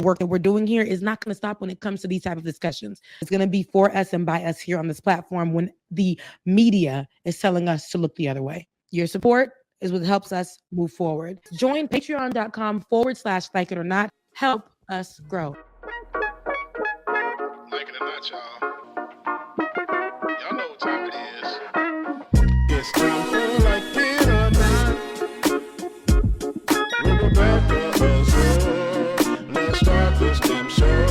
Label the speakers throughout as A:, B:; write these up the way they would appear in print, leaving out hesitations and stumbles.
A: work that we're doing here is not going to stop when it comes to these type of discussions. It's going to be for us and by us here on this platform when the media is telling us to look the other way. Your support is what helps us move forward. Join patreon.com/like it or not. Help us grow.
B: Like it or not, y'all. Y'all know what time it is. It's time for Like It or Not. With Rebecca Azor. Let's start this damn show.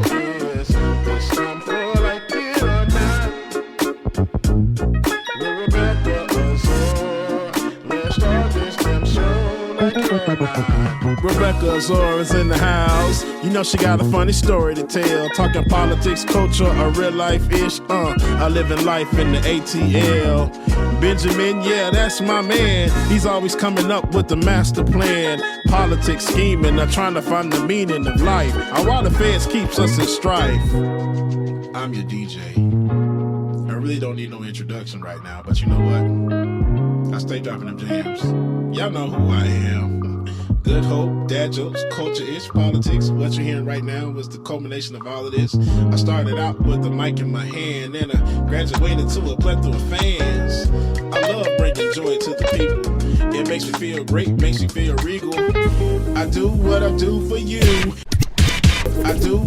B: Yes, it's time for Like It or Not. With Rebecca Azor. Let's start this damn show. Like it or not. Rebecca Azor is in the house. You know she got a funny story to tell. Talking politics, culture, or real life-ish. I live in life in the ATL. Benjamin, yeah, that's my man. He's always coming up with the master plan. Politics, scheming, or trying to find the meaning of life. And while the feds keeps us in strife. I'm your DJ. I really don't need no introduction right now, but you know what? I stay dropping them jams. Y'all know who I am. Good hope, dad jokes, culture-ish, politics. What you're hearing right now was the culmination of all of this. I started out with the mic in my hand, and I graduated to a plethora of fans. I love bringing joy to the people. It makes me feel great, makes me feel regal. I do what I do for you. I do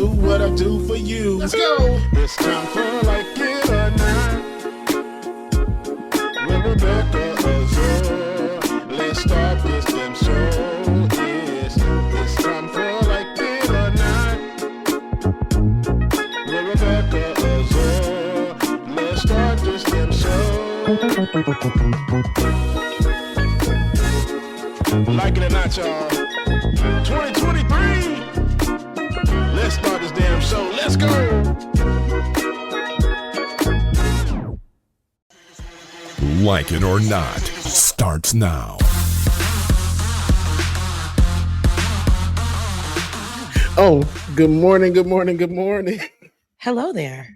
B: what I do for you. Let's go. It's time for Like It or Not. With Rebecca Azor. Let's start this damn show. Yes, it's time for Like It or Not. With Rebecca Azor. Let's start this damn show. Like it or not, y'all. 2023. Let's start this damn show. Let's go.
C: Like It or Not starts now.
B: Oh, good morning, good morning, good morning.
A: Hello there.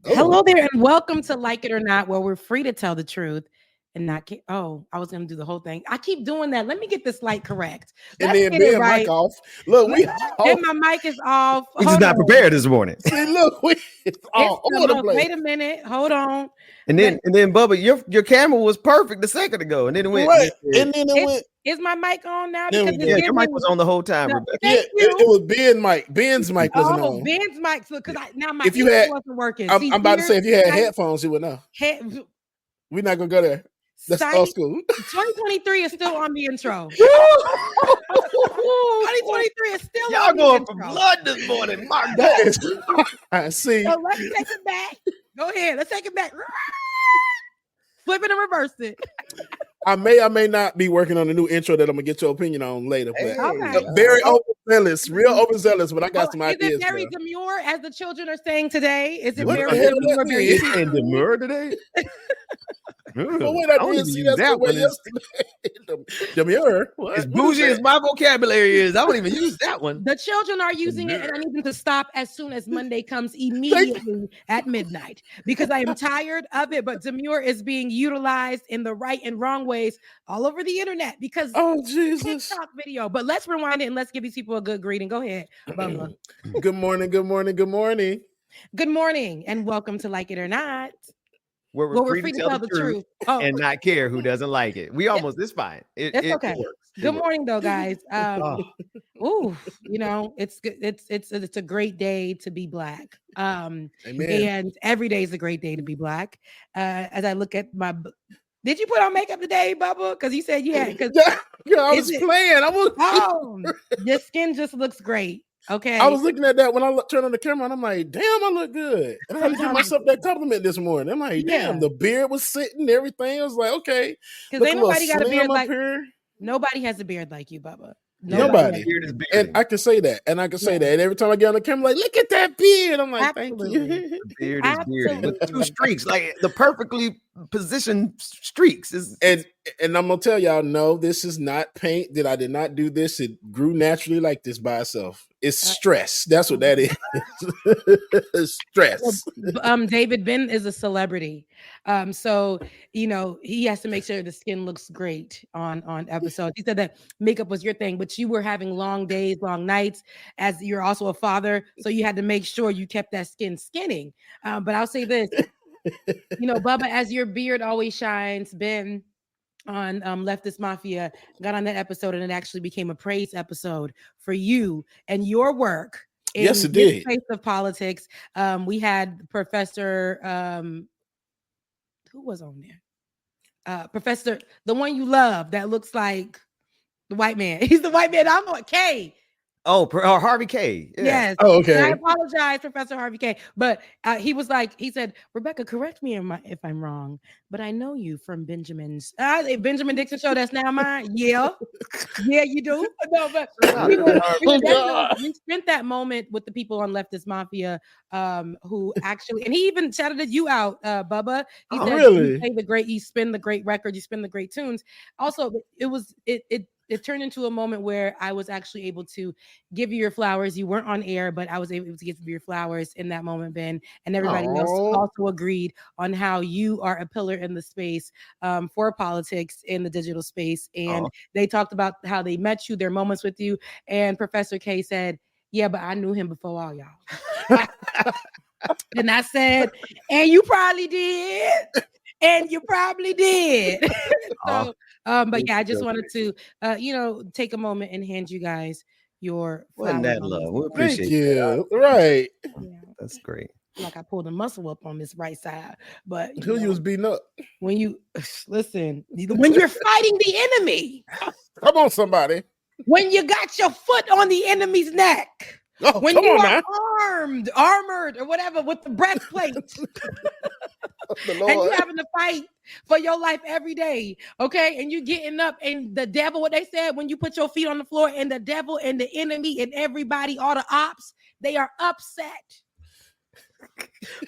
A: Oh. Hello there, and welcome to Like It or Not, where we're free to tell the truth and not get. Oh, I was going to do the whole thing. I keep doing that. Let me get this light correct.
B: Let's and then get it right. Mic off. Look,
A: and my mic is off.
D: We just not prepared this morning.
B: See, look, it's all over the place.
A: Wait a minute. Hold on.
D: And then, Bubba, your camera was perfect a second ago, and then it went.
B: Right. And then it went.
A: Is my mic on now?
B: Because
D: your mic was on the whole time, Rebecca.
B: Yeah, it was Ben's mic. Ben's mic wasn't on.
A: Oh, Ben's mic. So, because now my
B: if you had,
A: wasn't working.
B: I'm about to say, if you had headphones, you would know. We're not gonna go there. That's old school.
A: 2023 is still on the intro. 2023 is still
D: Y'all
A: on the
D: going
A: intro.
D: for blood this morning. Mark
B: that is. I see.
A: So let's take it back. Go ahead. Let's take it back. Flip it and reverse it.
B: I may not be working on a new intro that I'm gonna get your opinion on later, but
A: okay.
B: Very overzealous, real overzealous. But I got some ideas.
A: Is it very demure, as the children are saying today? Is it
B: what
A: very
B: demure?
D: Very demure today?
B: Well, when I didn't see that one yesterday. Demure.
D: As bougie as my vocabulary is, I wouldn't even use that one.
A: The children are using it, and I need them to stop as soon as Monday comes immediately at midnight because I am tired of it. But demure is being utilized in the right and wrong ways all over the internet because
B: Jesus
A: TikTok video. But let's rewind it and let's give these people a good greeting. Go ahead, Bubba.
B: Good morning, good morning, good morning.
A: Good morning, and welcome to Like It or Not.
D: Where we're free to tell the truth and not care who doesn't like it. We almost, it's fine. It's okay. It works.
A: Good morning, though, guys. Ooh, you know, it's good. It's a great day to be Black.
B: Amen.
A: And every day is a great day to be Black. As I look at my, did you put on makeup today, Bubba? Because you said you had.
B: Yeah, I was playing.
A: Your skin just looks great. Okay.
B: I was looking at that when I turned on the camera and I'm like, damn, I look good. And I had to give myself that compliment this morning. I'm like, damn, the beard was sitting, everything. I was like, okay.
A: Because ain't nobody got a beard like here. Nobody has a beard like you, Bubba.
B: Nobody. And I can say that. And every time I get on the camera, like, look at that beard. I'm like, thank you.
D: The beard is bearded with two streaks, like the perfectly position streaks.
B: And I'm gonna tell y'all, no, this is not paint. That I did not do this. It grew naturally like this by itself. It's stress. That's what that is. Stress.
A: David Ben is a celebrity, so he has to make sure the skin looks great on episodes. He said that makeup was your thing, but you were having long days, long nights, as you're also a father, so you had to make sure you kept that skin skinning. But I'll say this, Bubba, as your beard always shines, Ben on Leftist Mafia got on that episode, and it actually became a praise episode for you and your work.
B: Yes, it did.
A: Face of politics. We had Professor, who was on there? Professor, the one you love that looks like the white man. He's the white man. I'm on K.
D: Oh, Harvey K.
A: Yeah. Yes.
B: Oh, okay.
A: And I apologize, Professor Harvey K. But he said, Rebecca, correct me if I'm wrong, but I know you from Benjamin Dixon show. That's now mine. Yeah. Yeah, you do. No, but we spent that moment with the people on Leftist Mafia, who actually, and he even shouted you out, Bubba. He said,
B: really?
A: You spin the great record, you spin the great tunes. Also, it turned into a moment where I was actually able to give you your flowers. You weren't on air, but I was able to give you your flowers in that moment, Ben. And everybody else also agreed on how you are a pillar in the space for politics in the digital space. And they talked about how they met you, their moments with you. And Professor K said, yeah, but I knew him before all y'all. And I said, and you probably did. And you probably did. So, but yeah, I just wanted to, take a moment and hand you guys your flowers.
D: Wasn't that love? We appreciate
B: Thank you. Right.
A: Yeah.
D: That's great.
A: Like I pulled a muscle up on this right side, but
B: who you was beating up?
A: When you listen, when you're fighting the enemy,
B: come on, somebody.
A: When you got your foot on the enemy's neck.
B: Oh,
A: when you are armored or whatever with the breastplate. And you having to fight for your life every day, okay? And you getting up, and the devil, what they said, when you put your feet on the floor, and the devil and the enemy and everybody, all the ops, they are upset.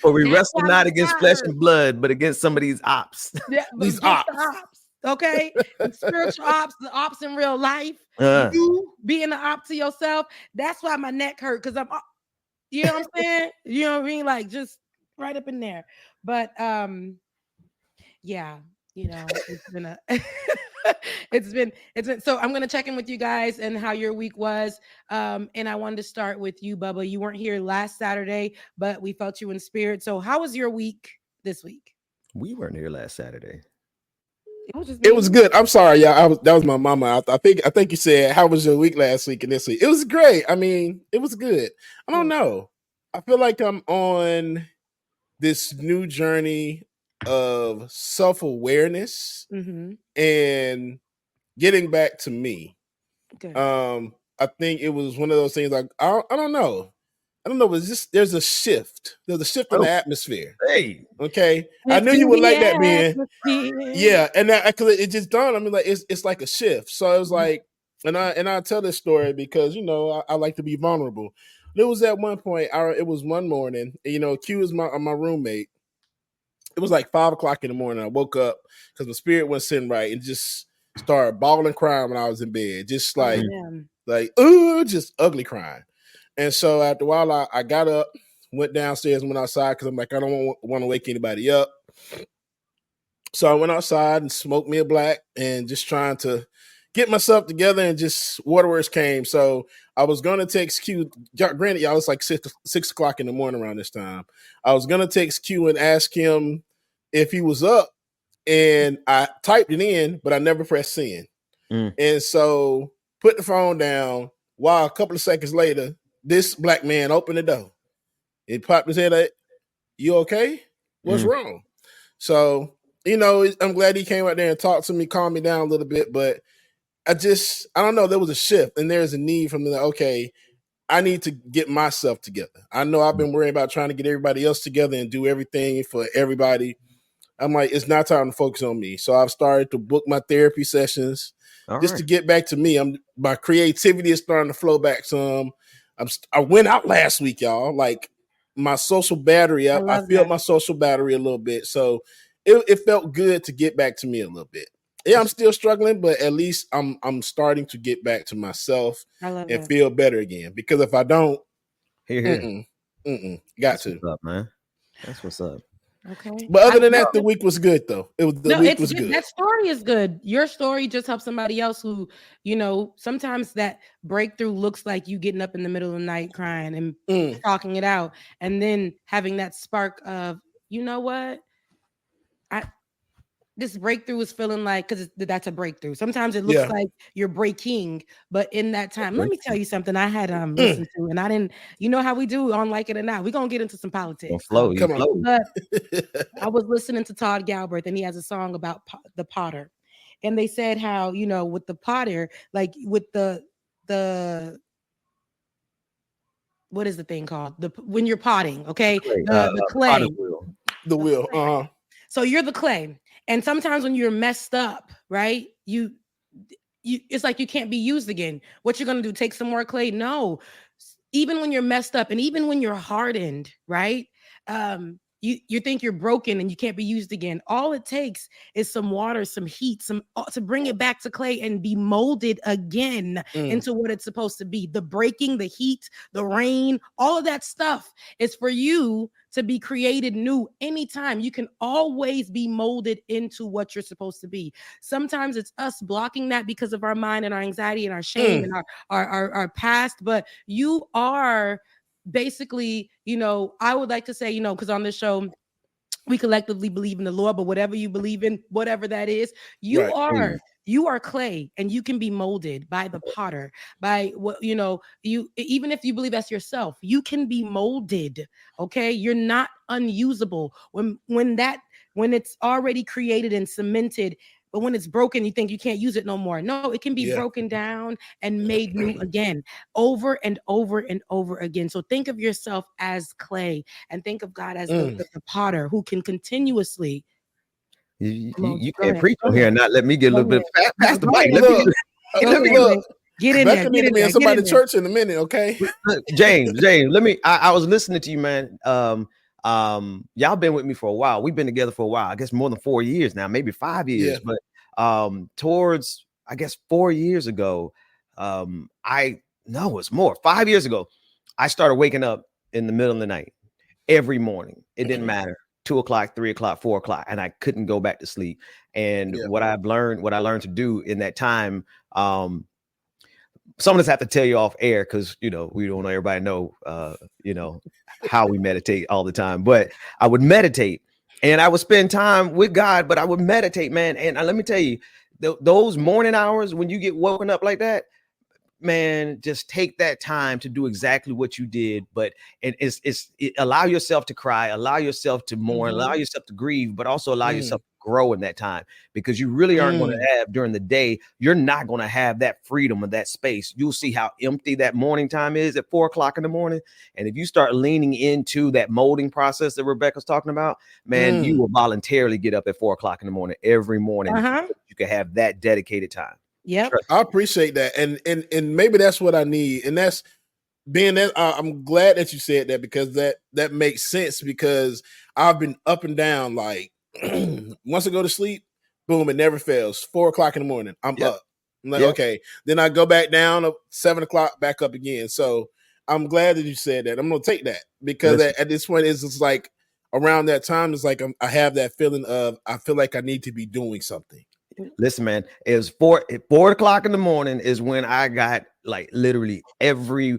D: For we wrestle not against flesh and blood, but against some of these ops.
A: Yeah, these ops. Okay, spiritual ops, the ops in real life. You being the op to yourself. That's why my neck hurt, because I'm, you know what I'm saying? You know what I mean? Like just right up in there. But yeah, it's been a it's been so I'm gonna check in with you guys and how your week was. And I wanted to start with you, Bubba. You weren't here last Saturday, but we felt you in spirit. So how was your week this week?
D: We weren't here last Saturday.
B: It was good. I'm sorry, y'all. That was my mama. I think you said, how was your week last week and this week? It was great. I mean, it was good. I don't know. I feel like I'm on this new journey of self-awareness and getting back to me. Okay. I think it was one of those things like I don't know. It's just there's a shift. There's a shift in the atmosphere.
D: Hey,
B: okay. I knew you would like that, man. Yeah, and because it just dawned on me like it's like a shift. So it was like, and I tell this story because I like to be vulnerable. There was at one point, it was one morning. Q is my roommate. It was like 5:00 in the morning. I woke up because my spirit wasn't sitting right and just started bawling, crying when I was in bed, just just ugly crying. And so after a while, I got up, went downstairs, and went outside because I'm like, I don't want to wake anybody up. So I went outside and smoked me a black and just trying to get myself together, and just waterworks came. So I was going to text Q. Granted, y'all, it's like 6:00 in the morning around this time. I was going to text Q and ask him if he was up, and I typed it in, but I never pressed send. And so put the phone down. Wow, a couple of seconds later, this black man opened the door. He popped his head up. You okay? What's wrong? So, I'm glad he came out there and talked to me, calmed me down a little bit. But I don't know. There was a shift, and there's a need for me. Okay, I need to get myself together. I know I've been worrying about trying to get everybody else together and do everything for everybody. I'm like, it's not time to focus on me. So I've started to book my therapy sessions to get back to me. My creativity is starting to flow back some. I went out last week, y'all. Like my social battery, I feel my social battery a little bit. So it felt good to get back to me a little bit. Yeah, I'm still struggling, but at least I'm starting to get back to myself and feel better again. Because if I don't, got
D: That's
B: to.
D: what's up, man. That's what's up.
A: Okay.
B: But other than that, the week was good though. The week was good.
A: That story is good. Your story just helps somebody else who, sometimes that breakthrough looks like you getting up in the middle of the night crying and talking it out, and then having that spark of, you know what? This breakthrough is feeling like, because that's a breakthrough. Sometimes it looks like you're breaking, but in that time, let me tell you something I had listened to, and I didn't, you know how we do on Like It or Not. We're going to get into some politics.
B: Come on.
A: But I was listening to Todd Galbraith, and he has a song about the potter. And they said how, with the potter, like with the what is the thing called? When you're potting, okay? The clay.
B: The wheel.
A: So you're the clay. And sometimes when you're messed up, right? You it's like you can't be used again. What you're going to do, take some more clay? No. Even when you're messed up and even when you're hardened, right? You think you're broken and you can't be used again. All it takes is some water, some heat, to bring it back to clay and be molded again into what it's supposed to be. The breaking, the heat, the rain, all of that stuff is for you to be created new anytime. You can always be molded into what you're supposed to be. Sometimes it's us blocking that because of our mind and our anxiety and our shame and our past, but you are basically, I would like to say, because on this show, we collectively believe in the Lord, but whatever you believe in, whatever that is, you are clay, and you can be molded by the potter, by what, you, even if you believe that's yourself, you can be molded. Okay. You're not unusable when it's already created and cemented. But when it's broken, you think you can't use it no more. No, it can be broken down and made new again, over and over and over again. So think of yourself as clay and think of God as the potter who can continuously.
D: You can't preach on here and not let me get a little bit past the mic.
B: Let me
A: get in there.
B: Get in there. Somebody to church in a minute, okay?
D: James, let me. I was listening to you, man. Y'all been with me for a while. We've been together for a while. I guess more than 4 years now, maybe 5 years. But towards, I guess 4 years ago, it's more. 5 years ago, I started waking up in the middle of the night every morning. It didn't matter. 2 o'clock, 3 o'clock, 4 o'clock, and I couldn't go back to sleep. And what I learned to do in that time, some of us have to tell you off air because we don't want everybody know how we meditate all the time. But I would meditate and I would spend time with God, but I would meditate, man. And let me tell you, those morning hours when you get woken up like that, man, just take that time to do exactly what you did. But allow yourself to cry, allow yourself to mourn, allow yourself to grieve, but also allow yourself to grow in that time, because you really aren't going to have during the day. You're not going to have that freedom of that space. You'll see how empty that morning time is at 4 o'clock in the morning. And if you start leaning into that molding process that Rebecca's talking about, man, you will voluntarily get up at 4 o'clock in the morning every morning. You can have that dedicated time.
A: Yep.
B: I appreciate that. And maybe that's what I need. And that's being that I'm glad that you said that, because that makes sense, because I've been up and down. Like once I go to sleep, boom, it never fails. 4 o'clock in the morning, I'm up. I'm like, okay. Then I go back down at 7 o'clock, back up again. So I'm glad that you said that. I'm going to take that, because at this point, it's like around that time, it's like I have that feeling of, I feel like I need to be doing something.
D: Listen, man, it was 4 o'clock in the morning is when I got like literally every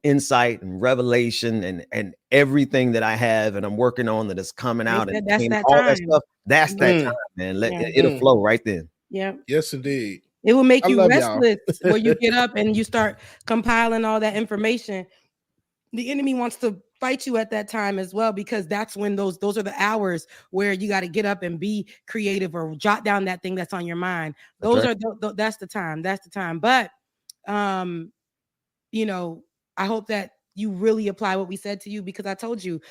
D: insight and revelation and everything that I have and I'm working on that is coming out, and
A: that's that
D: all
A: time.
D: that stuff. That's that time, man. It'll flow right then.
A: Yeah.
B: Yes, indeed.
A: It will make you restless where you get up and you start compiling all that information. The enemy wants to fight you at that time as well, because that's when those are the hours where you got to get up and be creative or jot down that thing that's on your mind. That's the time. That's the time. But I hope that you really apply what we said to you, because I told you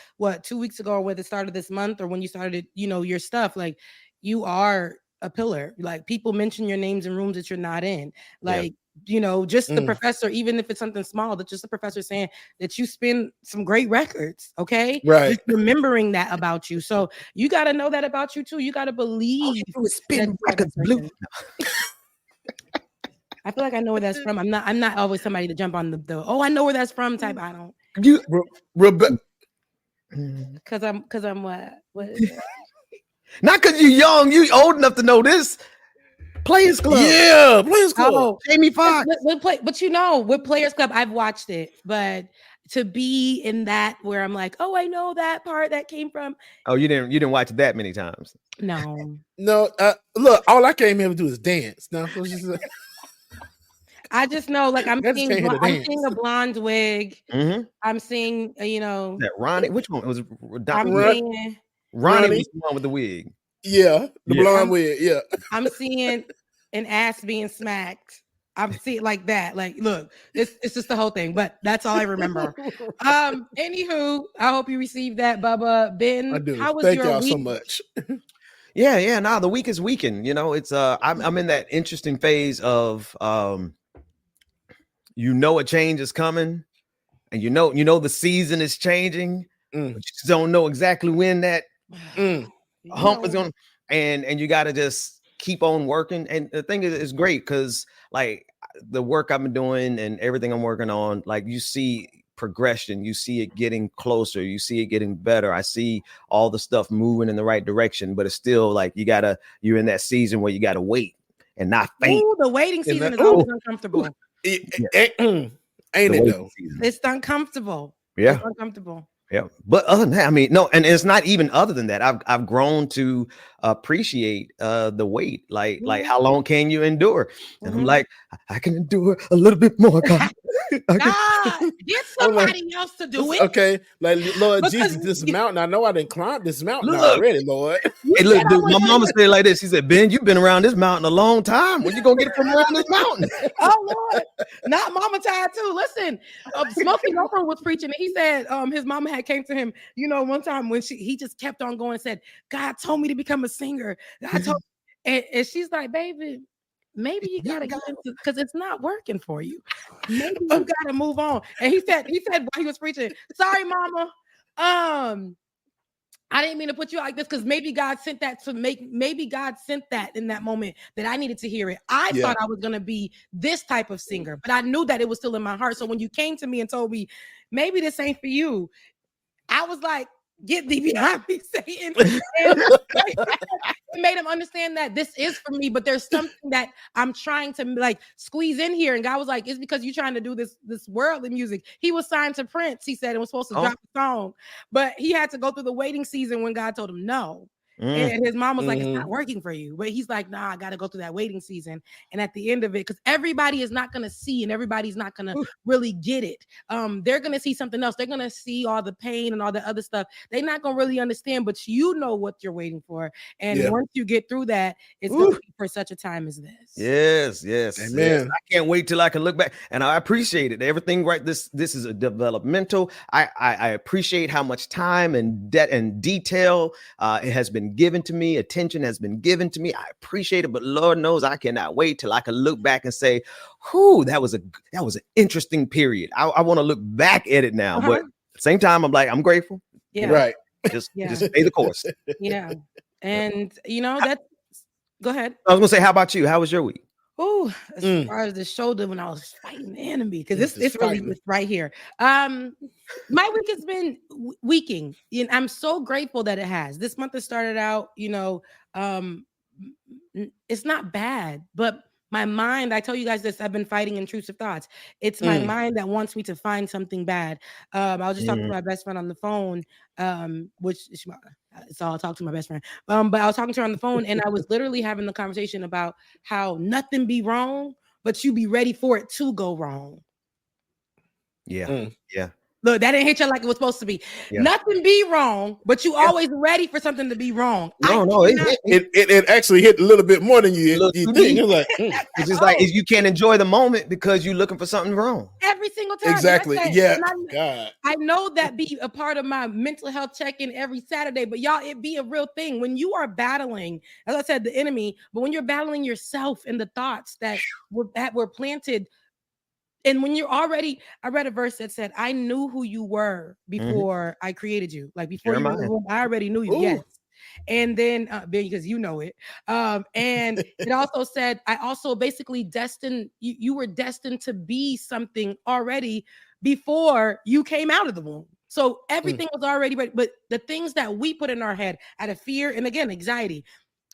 A: 2 weeks ago, or whether it started this month or when you started, your stuff, like you are a pillar. Like people mention your names in rooms that you're not in. Like just the professor, even if it's something small, that's just the professor saying that you spin some great records. Okay.
B: Right.
A: Just remembering that about you. So you got to know that about you too. You got to believe.
D: Spin records, blue.
A: I feel like I know where that's from. I'm not always somebody to jump on the I know where that's from type. I don't.
B: Rebecca.
A: Cause I'm what?
D: Not because you're young, you old enough to know this. Players Club.
B: Yeah, Players Club.
A: Oh,
D: Jamie Foxx.
A: But with Players Club, I've watched it. But to be in that where I'm like, oh, I know that part that came from.
D: Oh, you didn't watch it that many times.
A: No.
B: Look, all I came here to do is dance. No,
A: I just know, like, I'm seeing a blonde wig.
D: Mm-hmm.
A: I'm seeing,
D: that Ronnie. Which one was
A: Ronnie
D: was the one with the wig.
B: Yeah, the blonde wig. Yeah, I'm
A: seeing an ass being smacked. I'm seeing like that. Like, look, it's just the whole thing. But that's all I remember. Anywho, I hope you received that, Bubba. Ben,
B: I do.
A: How was
B: Thank
A: your
B: y'all
A: week?
B: so much.
D: Yeah. Nah, the week is weakened. It's I'm in that interesting phase of a change is coming, and you know the season is changing, but you just don't know exactly when that hump is going, and you got to just keep on working. And the thing is, it's great because like the work I've been doing and everything I'm working on, like you see progression, you see it getting closer, you see it getting better. I see all the stuff moving in the right direction, but it's still like you're in that season where you got to wait and not faint.
A: Ooh, the waiting season is always uncomfortable.
B: Ain't it though?
A: It's uncomfortable.
D: Yeah.
A: It's uncomfortable.
D: Yeah. But other than that, I mean, no, and it's not even other than that. I've grown to appreciate the wait. Like how long can you endure? And I'm like, I can endure a little bit more. God.
A: Get somebody else to do it.
B: Okay, like Lord Jesus, this mountain. I know I didn't climb this mountain already, Lord.
D: Hey, look, dude, my mama said it like this. She said, Ben, you've been around this mountain a long time. When you gonna get it from around this mountain?
A: Oh Lord, not Mama Tied too. Listen, Smokey Oprah was preaching, and he said his mama had came to him, one time when he just kept on going and said, God told me to become a singer. God told and she's like, baby, maybe you gotta get into because it's not working for you. Maybe you gotta move on. And he said while he was preaching, sorry, Mama. I didn't mean to put you like this because maybe God sent that in that moment that I needed to hear it. I thought I was gonna be this type of singer, but I knew that it was still in my heart. So when you came to me and told me maybe this ain't for you, I was like, get thee behind me, Satan. And it made him understand that this is for me, but there's something that I'm trying to like squeeze in here. And God was like, it's because you're trying to do this worldly music. He was signed to Prince, he said, and was supposed to drop the song, but he had to go through the waiting season when God told him no. And his mom was like, it's not working for you. But he's like, nah, I got to go through that waiting season. And at the end of it, because everybody is not going to see and everybody's not going to really get it. They're going to see something else. They're going to see all the pain and all the other stuff. They're not going to really understand, but you know what you're waiting for. And once you get through that, it's going to be for such a time as this.
D: Yes.
B: Amen.
D: Yes. I can't wait till I can look back. And I appreciate it. Everything right. This is a developmental. I appreciate how much time and detail it has been given to me. Attention has been given to me. I appreciate it, but Lord knows I cannot wait till I can look back and say, "Whoo, that was an interesting period." I want to look back at it now, but at the same time, I'm like, I'm grateful.
A: Yeah,
B: right.
D: Just stay the course.
A: Yeah, and that's. Go ahead.
D: I was gonna say, how about you? How was your week?
A: Oh, as far as the shoulder when I was fighting the enemy, because it's really right here. My week has been weaking, and I'm so grateful that it has. This month has started out, it's not bad, but my mind, I tell you guys this, I've been fighting intrusive thoughts. It's my mind that wants me to find something bad. I was just talking to my best friend on the phone, it's all I talk to my best friend. But I was talking to her on the phone, and I was literally having the conversation about how nothing be wrong, but you be ready for it to go wrong.
D: Yeah.
A: Look, that didn't hit you like it was supposed to be.
D: Yeah.
A: Nothing be wrong, but you always ready for something to be wrong.
D: No,
B: it actually hit a little bit more than you think. It's like,
D: it's just like you can't enjoy the moment because you're looking for something wrong.
A: Every single time.
B: Exactly. Yeah.
A: God. I know that be a part of my mental health check-in every Saturday, but y'all, it be a real thing. When you are battling, as I said, the enemy, but when you're battling yourself and the thoughts that were planted. And when you're already, I read a verse that said, I knew who you were before I created you. Like before you were in the womb, I already knew you. Ooh. Yes. And then because you know it. And it also said, I also basically you were destined to be something already before you came out of the womb. So everything was already ready. But the things that we put in our head out of fear and again, anxiety.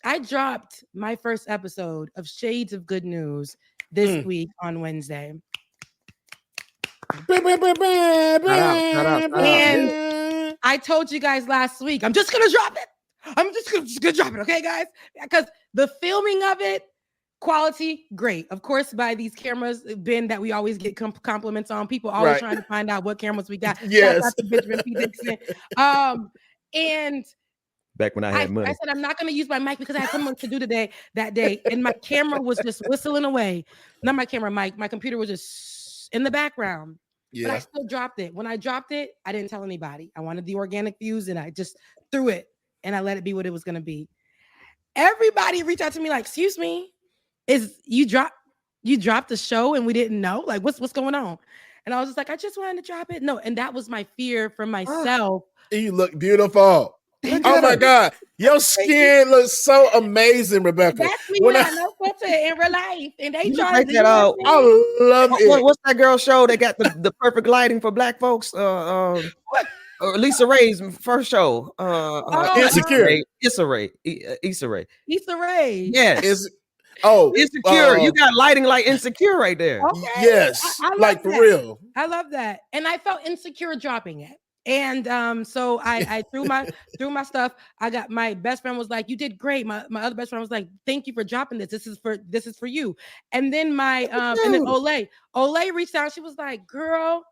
A: I dropped my first episode of Shades of Good News this week on Wednesday. And I told you guys last week, I'm just gonna drop it. I'm just gonna drop it, okay, guys? Because the filming of it, quality, great. Of course, by these cameras, Ben, that we always get compliments on. People always trying to find out what cameras we got.
B: Yes.
A: Shout out to Benjamin Dixon. And
D: back when I had money,
A: I said I'm not going to use my mic because I had something to do that day, and my camera was just whistling away. Not my camera, my computer was just in the background. Yeah. But I still dropped it. When I dropped it, I didn't tell anybody. I wanted the organic views, and I just threw it, and I let it be what it was going to be. Everybody reached out to me like, "Excuse me, you dropped the show and we didn't know? Like, what's going on?" And I was just like, I just wanted to drop it. No, and that was my fear for myself.
B: You look beautiful. Oh my God, your skin looks so amazing, Rebecca.
A: That's me when I know filter in real life, and they try to.
B: I love it.
D: What's that girl show? They got the perfect lighting for Black folks. Lisa Ray's first show.
B: Insecure.
D: Issa Rae. Issa Rae.
B: Insecure.
D: Yes. You got lighting like Insecure right there.
A: Okay.
B: Yes,
A: I
B: like for
A: that.
B: real.
A: I love that, and I felt insecure dropping it. And so I threw my stuff. I got my best friend was like, "You did great." My other best friend was like, "Thank you for dropping this. This is for you." And then and then Olay reached out. She was like, "Girl,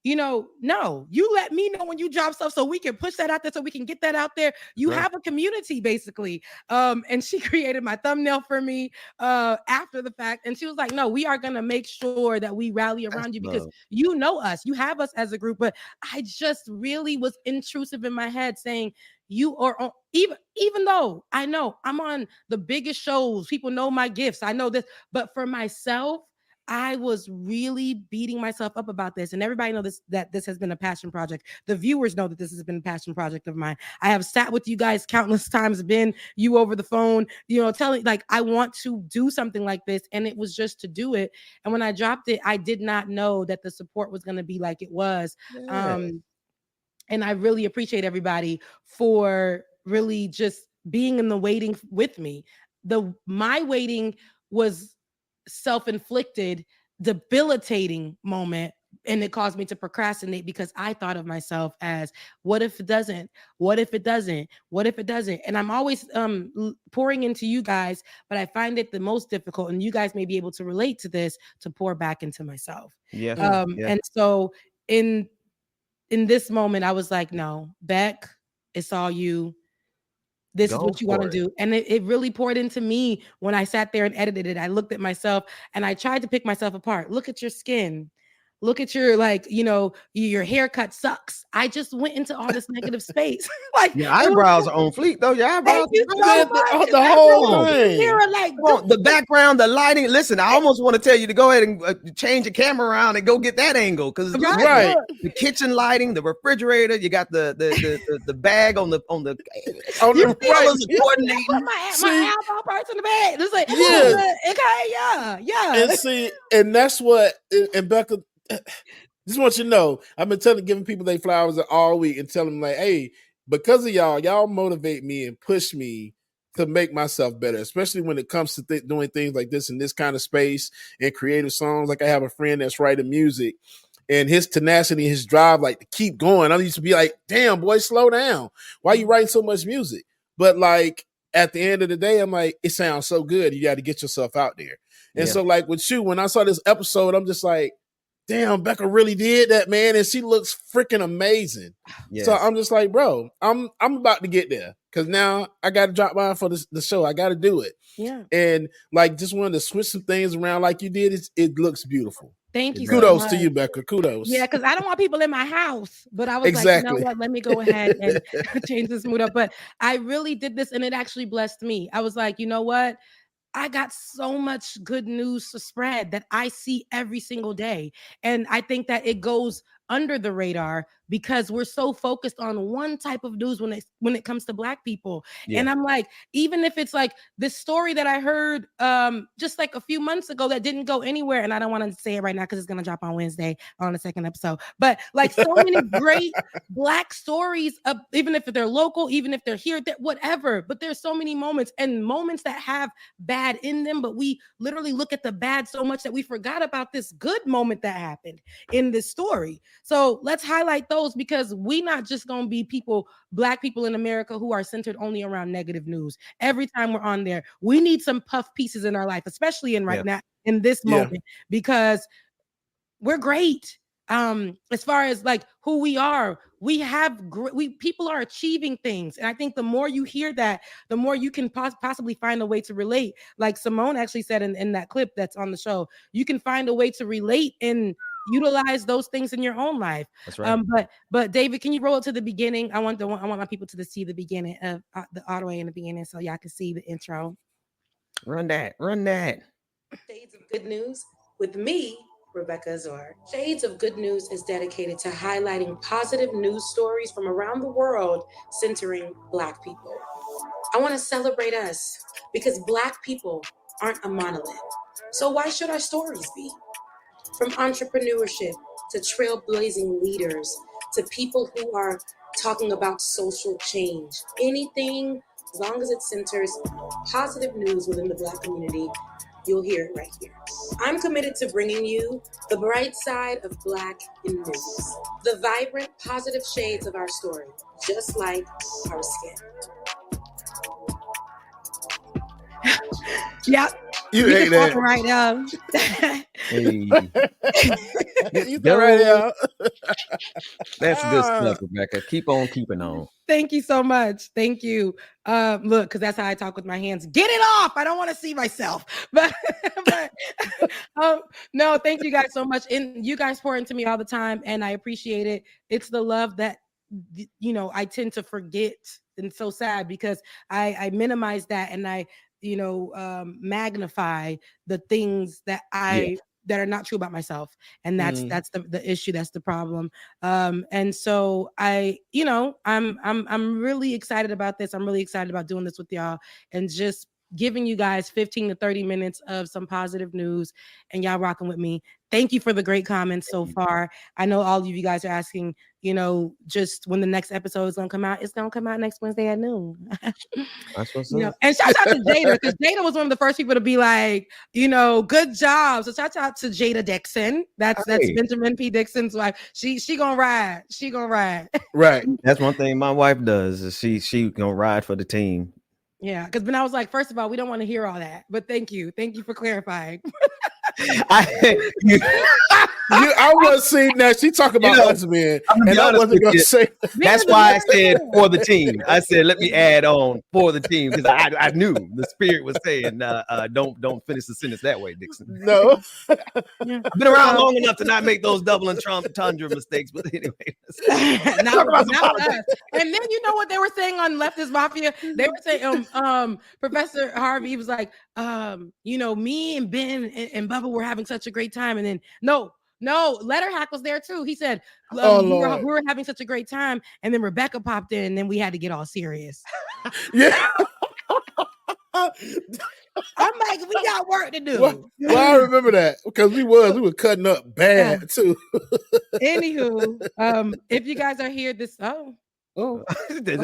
A: no, you let me know when you drop stuff so we can push that out there, so we can get that out there. You have a community, basically." And she created my thumbnail for me after the fact. And she was like, "No, we are going to make sure that we rally around you because you know us, you have us as a group." But I just really was intrusive in my head saying, you are on, even though I know I'm on the biggest shows, people know my gifts. I know this, but for myself, I was really beating myself up about this, and everybody knows that this has been a passion project. The viewers know that this has been a passion project of mine. I have sat with you guys countless times, been you over the phone, telling like I want to do something like this, and it was just to do it. And when I dropped it, I did not know that the support was going to be like it was. Yeah. And I really appreciate everybody for really just being in the waiting with me. My waiting was self-inflicted, debilitating moment, and it caused me to procrastinate because I thought of myself as, what if it doesn't? What if it doesn't? What if it doesn't? And I'm always pouring into you guys, but I find it the most difficult, and you guys may be able to relate to this, to pour back into myself.
D: Yeah.
A: And so in this moment, I was like, no, Beck, it's all you. This is what you want to do. And it really poured into me when I sat there and edited it. I looked at myself and I tried to pick myself apart. Look at your skin. Look at your, your haircut sucks. I just went into all this negative space.
D: Your eyebrows are on fleek, though. Your eyebrows.
B: The whole thing.
D: The background, the lighting. Listen, I almost want to tell you to go ahead and change your camera around and go get that angle. Because the kitchen lighting, the refrigerator, you got the bag on the
B: right.
D: Coordinating.
A: My elbow parts in the bag. It's like,
B: yeah. And that's what, and Becca, just want you to know, I've been giving people their flowers all week and telling them like, hey, because of y'all motivate me and push me to make myself better, especially when it comes to doing things like this in this kind of space and creative songs. Like I have a friend that's writing music, and his tenacity, his drive, like to keep going. I used to be like, damn, boy, slow down. Why are you writing so much music? But like at the end of the day, I'm like, it sounds so good. You got to get yourself out there. And so like with you, when I saw this episode, I'm just like, damn, Becca really did that, man, and she looks freaking amazing.
D: Yes.
B: So I'm just like, bro, I'm about to get there because now I got to drop by for the show. I got to do it.
A: Yeah.
B: And like, just wanted to switch some things around like you did. It looks beautiful.
A: Thank you.
B: Kudos
A: so
B: to
A: much.
B: you, Becca. Kudos.
A: Yeah, because I don't want people in my house. But I was like, you know what? Let me go ahead and change this mood up. But I really did this, and it actually blessed me. I was like, you know what? I got so much good news to spread that I see every single day. And I think that it goes under the radar because we're so focused on one type of news when it comes to Black people. Yeah. And I'm like, even if it's like this story that I heard just like a few months ago that didn't go anywhere, and I don't want to say it right now because it's going to drop on Wednesday on the second episode, but like so many great Black stories, even if they're local, even if they're here, whatever, but there's so many moments that have bad in them, but we literally look at the bad so much that we forgot about this good moment that happened in this story. So let's highlight those because we not just going to be Black people in America who are centered only around negative news. Every time we're on there, we need some puff pieces in our life, especially now in this moment, because we're great. As far as like who we are, people are achieving things. And I think the more you hear that, the more you can possibly find a way to relate. Like Simone actually said in that clip that's on the show, you can find a way to relate and utilize those things in your own life. That's right. But David, can you roll it to the beginning? I want my people to see the beginning of the auto in the beginning so y'all can see the intro.
D: Run that.
A: Shades of Good News with me, Rebecca Azor. Shades of Good News is dedicated to highlighting positive news stories from around the world centering Black people. I want to celebrate us because Black people aren't a monolith. So why should our stories be? From entrepreneurship to trailblazing leaders to people who are talking about social change, anything, as long as it centers positive news within the Black community, you'll hear it right here. I'm committed to bringing you the bright side of Black in news, the vibrant, positive shades of our story, just like our skin. Yep.
B: You ate that
A: right now.
B: You right now.
D: That's good stuff, Rebecca. Keep on keeping on.
A: Thank you so much. Thank you. Look, because that's how I talk with my hands. Get it off. I don't want to see myself. But no, thank you guys so much. And you guys pour into me all the time, and I appreciate it. It's the love that I tend to forget, and so sad because I minimize that and I magnify the things that that are not true about myself. And that's the issue. That's the problem. And so I'm really excited about this. I'm really excited about doing this with y'all and just giving you guys 15 to 30 minutes of some positive news and y'all rocking with me. Thank you for the great comments so far. I know all of you guys are asking, just when the next episode is going to come out. It's going to come out next Wednesday at noon.
D: That's what's up.
A: And shout out to Jada, because Jada was one of the first people to be like, good job. So shout out to Jada Dixon. That's Benjamin P. Dixon's wife. She gonna ride. She gonna ride.
B: Right.
D: That's one thing my wife does is she gonna ride for the team.
A: Yeah, because when I was like, first of all, we don't want to hear all that, but thank you for clarifying.
B: I was saying that she talk about husband, and I wasn't gonna say.
D: That's why I said for the team. I said let me add on for the team because I knew the spirit was saying don't finish the sentence that way, Dixon.
B: No,
D: I've been around long enough to not make those double entendre mistakes. But anyway,
A: not us. And then you know what they were saying on Leftist Mafia? They were saying Professor Harvey was like me and Ben and Bubba were having such a great time, and then no, Letterhack was there too. He said we were having such a great time, and then Rebecca popped in, and then we had to get all serious.
B: Yeah.
A: I'm like, we got work to do.
B: Well, I remember that because we were cutting up bad too.
A: Anywho, if you guys are here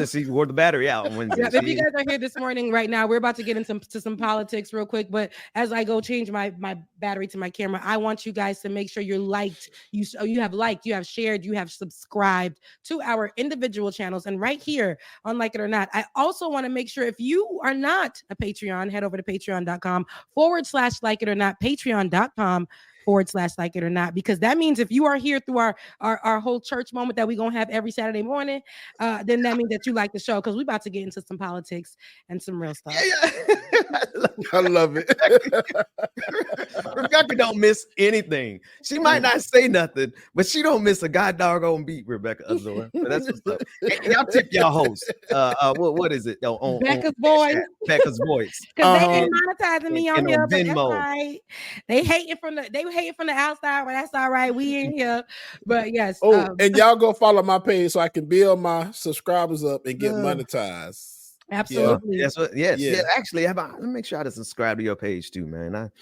D: she wore the battery out on Wednesday.
A: If you guys are here this morning right now, we're about to get into some politics real quick. But as I go change my battery to my camera, I want you guys to make sure you're liked. You have liked, you have shared, you have subscribed to our individual channels. And right here on Like It or Not, I also want to make sure if you are not a Patreon, head over to patreon.com/like it or not, patreon.com /like it or not, because that means if you are here through our whole church moment that we're going to have every Saturday morning, then that means that you like the show, because we're about to get into some politics and some real stuff.
B: I love it.
D: Rebecca don't miss anything. She might not say nothing, but she don't miss a god doggone beat, Rebecca Azor. So that's what's up. Hey, y'all tip y'all host. What is it? On
A: Becca's voice.
D: Becca's voice.
A: Because they ain't monetizing me on
D: And
A: here,
D: on
A: but that's
D: Venmo.
A: right. They hating from the outside, but that's all right. We in here. But yes.
B: And y'all go follow my page so I can build my subscribers up and get monetized.
A: Absolutely.
D: Yes. Actually, let me make sure I just subscribe to your page too, man.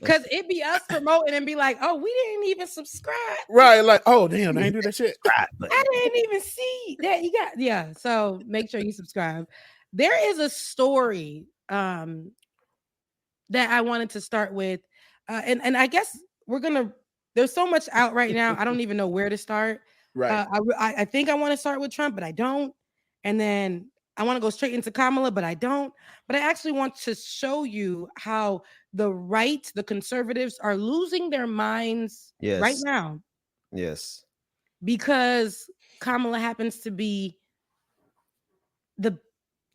A: Because it be us promoting and be like, oh, we didn't even subscribe.
B: Right, like, oh damn, I ain't do that shit.
A: I didn't even see that. So make sure you subscribe. There is a story that I wanted to start with, and I guess there's so much out right now. I don't even know where to start.
B: Right.
A: I think I want to start with Trump, but I don't. And then I want to go straight into Kamala, but I don't. But I actually want to show you how the right, the conservatives, are losing their minds right now.
D: Yes.
A: Because Kamala happens to be the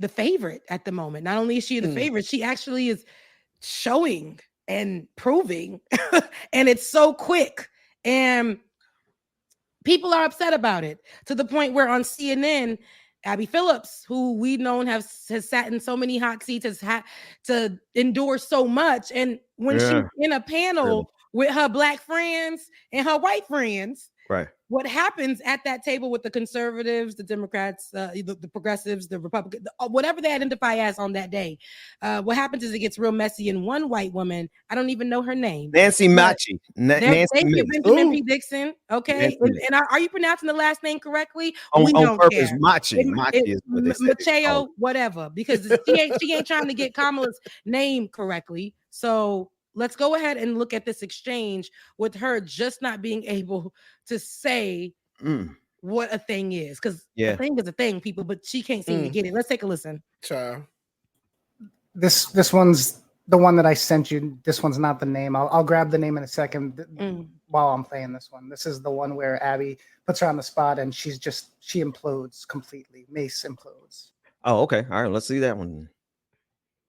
A: favorite at the moment. Not only is she the favorite, she actually is showing and proving, and it's so quick. And people are upset about it, to the point where on CNN, Abby Phillips, who we've known has sat in so many hot seats, has had to endure so much. And when she's in a panel with her black friends and her white friends,
D: right,
A: what happens at that table with the conservatives, the Democrats, the progressives, the Republicans, whatever they identify as on that day, what happens is it gets real messy. And one white woman, I don't even know her name,
D: Nancy Mace.
A: Thank you, Benjamin P. Dixon. Okay, and are you pronouncing the last name correctly? We don't
D: purpose.
A: care.
D: Mace is what they said.
A: Mateo, whatever, because she ain't trying to get Kamala's name correctly. So let's go ahead and look at this exchange with her just not being able to say what a thing is, because a thing is a thing, people, but she can't seem to get it. Let's take a listen.
B: Child.
E: This one's the one that I sent you. This one's not the name. I'll grab the name in a second while I'm playing this one. This is the one where Abby puts her on the spot and she implodes completely. Mace implodes.
D: Oh, okay. All right, let's see that one.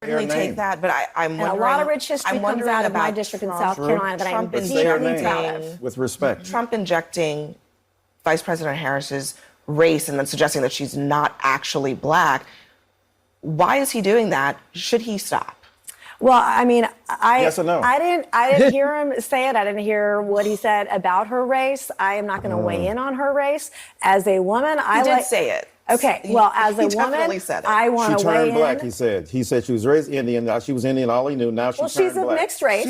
F: Certainly take that, but I'm wondering.
G: A lot of rich history comes out of my district in South Carolina that I'm deeply proud of.
F: With respect. Trump injecting Vice President Harris's race and then suggesting that she's not actually black. Why is he doing that? Should he stop?
G: Well, I mean,
F: yes or no?
G: I didn't hear him say it. I didn't hear what he said about her race. I am not going to weigh in on her race. As a woman,
F: He did say it.
G: Okay, well, as a
F: woman,
G: I want to weigh in.
H: She turned black, he said. He said she was raised Indian. Now she was Indian, all he knew. Now she's
G: she's a mixed race,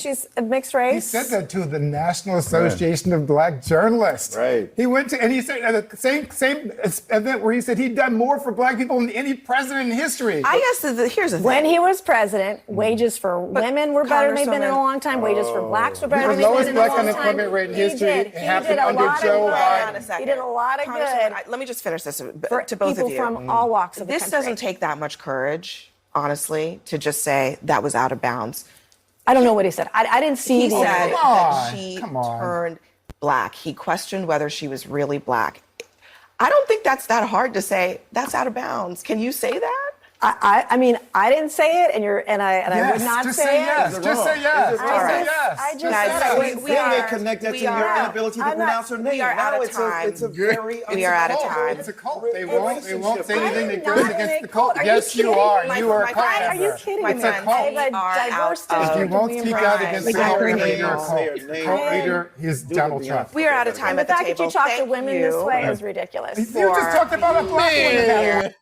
G: She's a mixed race.
I: He said that to the National Association of Black Journalists.
H: Right.
I: He went to, and he said at the same event where he said he'd done more for black people than any president in history.
F: I guess here's the thing.
G: When he was president, wages for women were better than they've been in a long time. Wages for blacks were better than they've been in a long time.
I: The lowest black unemployment rate in history. It happened under Joe Biden.
G: He did a lot of good.
F: Let me just finish this to both of you.
G: From all walks of the country.
F: This doesn't take that much courage, honestly, to just say that was out of bounds.
G: I don't know what he said. I didn't see
F: He
G: the
F: said that she turned black. He questioned whether she was really black. I don't think that's that hard to say. That's out of bounds. Can you say that?
G: I mean, I didn't say it, and I would not say it.
I: Just say yes.
H: We are connected to your inability to pronounce her name.
F: We are out of time. We are out of time.
I: It's a cult. They won't say anything that goes against the cult. Yes, you are. You are a cult member.
G: Are you kidding me?
I: It's a cult. If you won't speak out against the cult member, you're a cult. The cult leader is Donald Trump.
F: We are out of time at the table.
G: The fact that you talk to women this way is ridiculous.
I: You just talked about a black woman.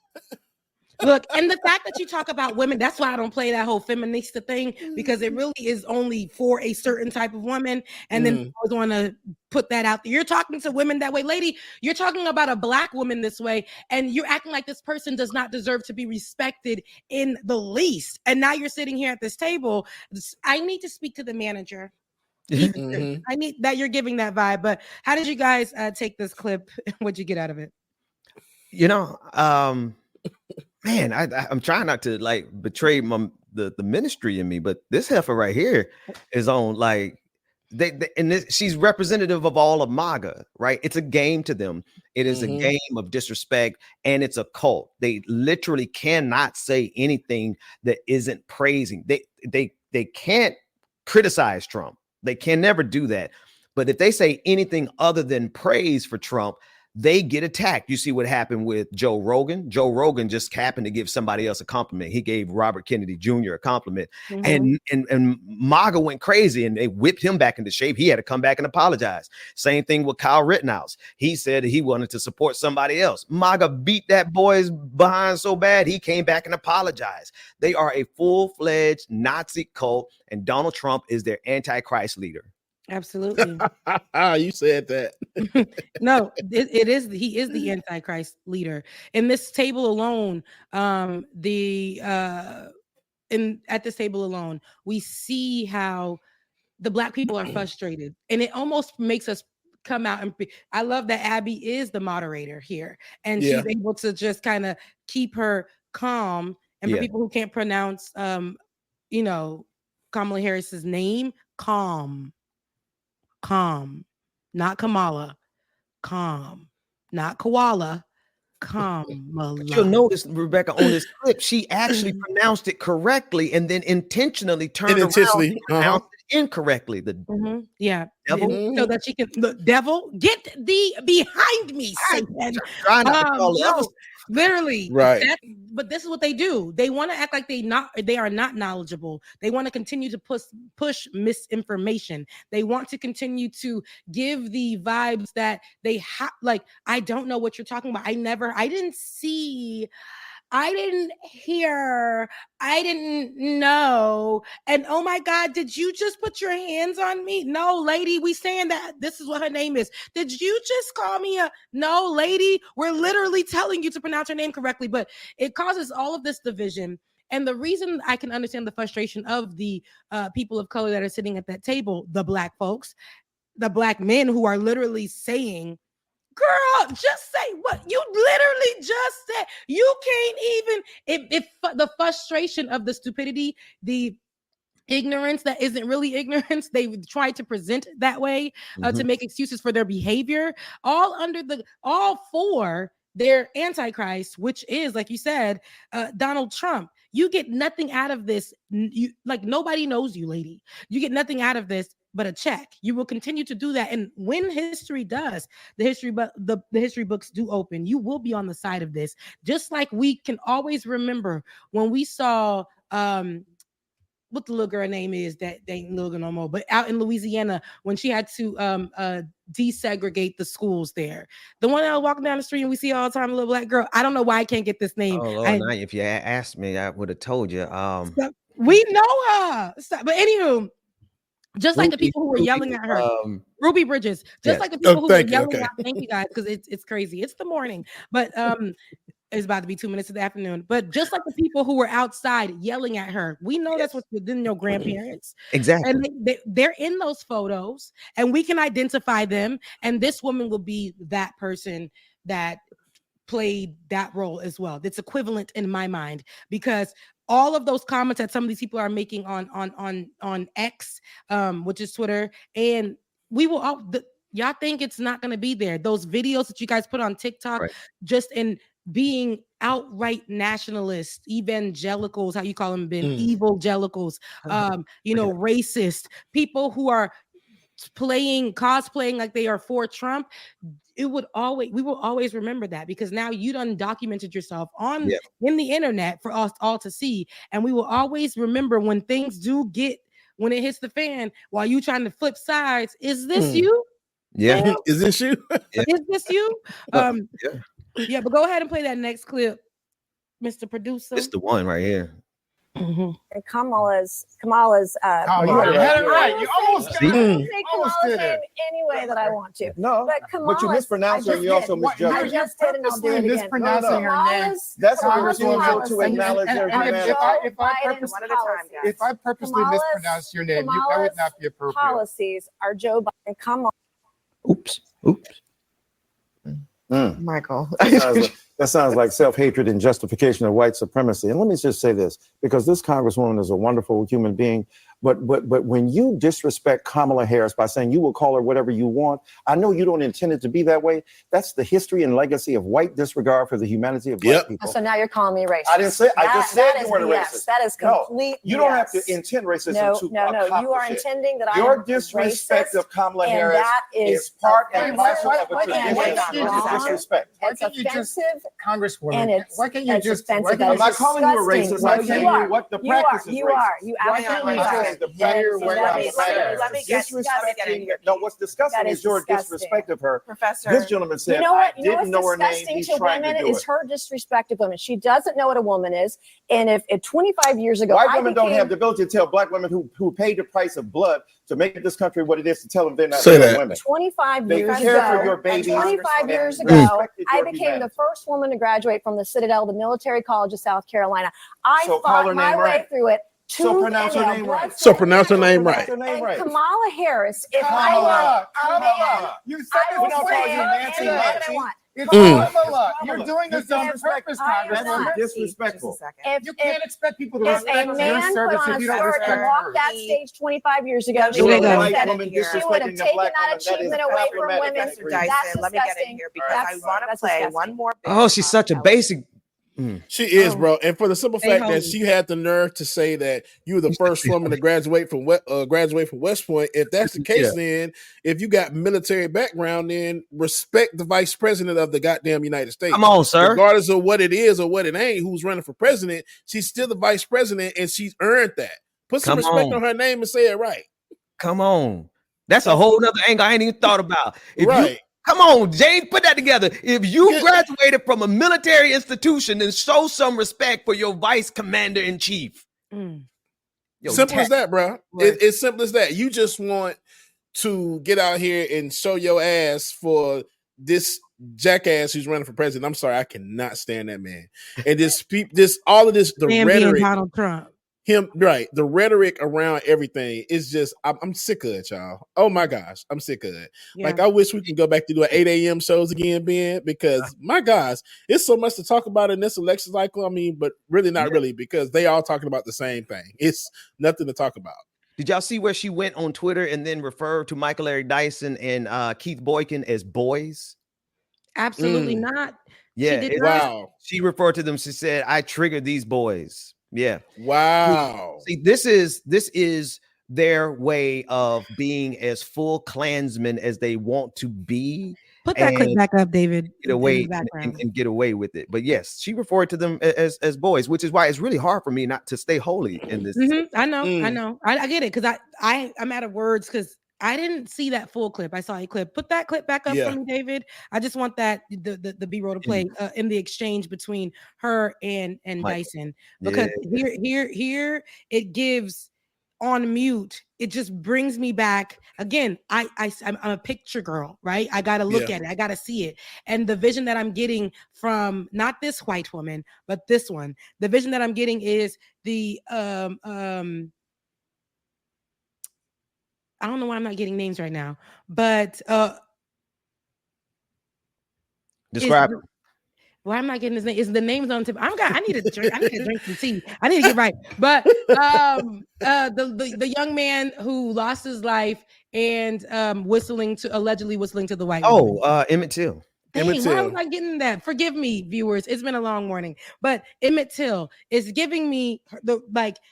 A: Look, and the fact that you talk about women, that's why I don't play that whole feminista thing, because it really is only for a certain type of woman. And then I was want to put that out there. You're talking to women that way. Lady, you're talking about a black woman this way, and you're acting like this person does not deserve to be respected in the least. And now you're sitting here at this table. I need to speak to the manager. I need that you're giving that vibe. But how did you guys take this clip? What'd you get out of it?
D: You know, man, I'm trying not to like betray the ministry in me, but this heifer right here is on like She's representative of all of MAGA, right? It's a game to them. It is a game of disrespect, and it's a cult. They literally cannot say anything that isn't praising. They can't criticize Trump. They can never do that. But if they say anything other than praise for Trump, they get attacked. You see what happened with Joe Rogan. Joe Rogan just happened to give somebody else a compliment. He gave Robert Kennedy Jr. a compliment, and MAGA went crazy, and they whipped him back into shape. He had to come back and apologize. Same thing with Kyle Rittenhouse. He said he wanted to support somebody else. MAGA beat that boy's behind so bad, he came back and apologized. They are a full-fledged Nazi cult, and Donald Trump is their Antichrist leader.
A: Absolutely.
B: You said that.
A: No, it is. He is the Antichrist leader. In this table alone, at this table alone, we see how the Black people are frustrated, and it almost makes us come out and I love that Abby is the moderator here, and she's able to just kind of keep her calm. And for people who can't pronounce, Kamala Harris's name, calm, not Kamala, calm, not koala, Kamala.
D: But you'll notice, Rebecca, on this clip, she actually pronounced it correctly and then intentionally turned around and pronounced it incorrectly. Devil.
A: So that she can the devil get thee behind me, Satan.
D: Trying not to call it.
A: Literally,
B: right?
A: But this is what they do. They want to act like they are not knowledgeable. They want to continue to push misinformation. They want to continue to give the vibes that they have. Like, I don't know what you're talking about. I didn't see. I didn't hear, I didn't know. And oh my God, did you just put your hands on me? No, lady, we saying that this is what her name is. Did you just call me no, lady? We're literally telling you to pronounce her name correctly, but it causes all of this division. And the reason I can understand the frustration of the people of color that are sitting at that table, the Black folks, the Black men who are literally saying, girl, just say what you literally just said. You can't even, if the frustration of the stupidity, the ignorance that isn't really ignorance, they try to present it that way to make excuses for their behavior, all for their Antichrist, which is, like you said, Donald Trump. You get nothing out of this. Nobody knows you, lady. You get nothing out of this but a check. You will continue to do that. And when history does, the history books do open, you will be on the side of this. Just like we can always remember when we saw what the little girl name is that ain't little girl no more, but out in Louisiana when she had to desegregate the schools there. The one that was walking down the street and we see all the time, a little Black girl. I don't know why I can't get this name.
D: Oh Lord, now if you asked me, I would have told you.
A: We know her. But anywho, just like the people who were yelling at her, Ruby Bridges, just like the people who were yelling at, thank you guys, because it's crazy. It's the morning, but it's about to be 2 minutes of the afternoon. But just like the people who were outside yelling at her, we know that's what didn't your grandparents.
D: Exactly.
A: And they're in those photos and we can identify them. And this woman will be that person that played that role as well. That's equivalent in my mind, because all of those comments that some of these people are making on X, which is Twitter, and we will all y'all think it's not going to be there. Those videos that you guys put on TikTok, just in being outright nationalists, evangelicals, how you call them, evangelicals, racist people who are cosplaying like they are for Trump. We will always remember that, because now you done documented yourself in the internet for us all to see. And we will always remember when things when it hits the fan, while you trying to flip sides, is this you?
B: Yeah. Is this you?
A: Is this you? Yeah, but go ahead and play that next clip, Mr. Producer.
D: It's the one right here.
G: And Kamala's
I: you had it right. You almost
G: did it. Kamala's name any way that I want to.
H: No, but you mispronounced her and you also misjudged her.
G: I just did, and I'll do it again.
I: Mispronouncing her name.
H: That's a refusal to acknowledge her humanity.
I: If I purposely mispronounce your name, that would not be appropriate.
G: Policies are Joe Biden. Kamala.
D: Oops.
F: Michael.
H: That sounds like self-hatred and justification of white supremacy. And let me just say this, because this Congresswoman is a wonderful human being,
I: But when you disrespect Kamala Harris by saying you will call her whatever you want, I know you don't intend it to be that way. That's the history and legacy of white disregard for the humanity of black people.
G: So now you're calling me racist.
I: I didn't say. I just said you weren't
G: BS.
I: racist.
G: That is complete.
I: You don't have to intend racism to accomplish
G: You are
I: it.
G: intending that
I: Your
G: I am
I: disrespect
G: racist,
I: of Kamala
G: and
I: Harris
G: that
I: is part and parcel of a
G: and
I: tradition
G: it's
I: of disrespect.
G: It's offensive,
I: Congresswoman,
G: and it's
I: why can't you
G: it's
I: just?
G: offensive.
I: I'm not calling you a
G: disgusting.
I: racist. I'm telling you what the practice is.
G: You are. You
I: Why can't we just the practice No, what's disgusting is your disrespect of her.
F: Professor.
I: This gentleman said, I didn't know her name. He's trying to do it.
G: Is her disrespect of women. She doesn't know what a woman is. And if 25 years ago,
I: white women don't have the ability to tell black women who paid the price of blood to make this country what it is to tell them they're not women.
G: 25
I: They
G: years
I: care
G: ago,
I: for your babies.
G: 25 years ago, I became the first woman to graduate from the Citadel, the Military College of South Carolina. I fought my way through it.
I: So pronounce her name right.
B: So pronounce her name right.
G: And Kamala Harris, if
I: Kamala,
G: I
I: Kamala. You said we don't call you Nancy. It's
G: Kamala.
I: You're doing this on purpose, Congresswoman. Disrespectful.
G: You can't expect people to respect your service if you don't respect her. Walked that stage 25 years ago. She would have taken that achievement away from women. That's disgusting.
F: Let me get in here because I want to play one more.
D: Oh, she's such a basic.
B: She is, bro, and for the simple fact that she had the nerve to say that you were the first woman to graduate from West Point. If that's the case, then if you got military background, then respect the vice president of the goddamn United States.
D: Come on, sir.
B: Regardless of what it is or what it ain't, who's running for president, she's still the vice president, and she's earned that. Put some respect on her name and say it right.
D: Come on, that's a whole nother angle I ain't even thought about. Come on, James, put that together. If you graduated from a military institution, then show some respect for your vice commander in chief.
B: Simple as that, bro. It's simple as that. You just want to get out here and show your ass for this jackass who's running for president. I'm sorry, I cannot stand that man. And all of this, the rhetoric.
A: Donald Trump.
B: The rhetoric around everything is just, I'm sick of it, y'all. Oh my gosh, I'm sick of it.
A: Yeah.
B: Like, I wish we can go back to do 8 a.m. shows again, Ben, because my gosh, it's so much to talk about in this election cycle. I mean, but really not really, because they all talking about the same thing. It's nothing to talk about.
D: Did y'all see where she went on Twitter and then referred to Michael Larry Dyson and Keith Boykin as boys?
A: Absolutely not.
D: Yeah.
B: Wow.
D: She referred to them. She said, I triggered these boys. Yeah.
B: Wow.
D: See, this is their way of being as full Klansmen as they want to be.
A: Put that clip back up, David.
D: Get away and get away with it. But yes, she referred to them as boys, which is why it's really hard for me not to stay holy in this.
A: I know. I get it because I'm out of words because I didn't see that full clip. I saw a clip. Put that clip back up for me, David. I just want that the B-roll to play in the exchange between her and Dyson, because here it gives on mute. It just brings me back again. I'm a picture girl, right? I got to look at it. I got to see it. And the vision that I'm getting from not this white woman, but this one, the vision that I'm getting is the I don't know why I'm not getting names right now, but
D: describe.
A: Why I'm not getting his name? Is the names on tip? I need to drink. I need to drink some tea. I need to get right. But the young man who lost his life and allegedly whistling to the white woman.
D: Emmett Till.
A: Dang, why was I getting that? Forgive me, viewers. It's been a long morning. But Emmett Till is giving me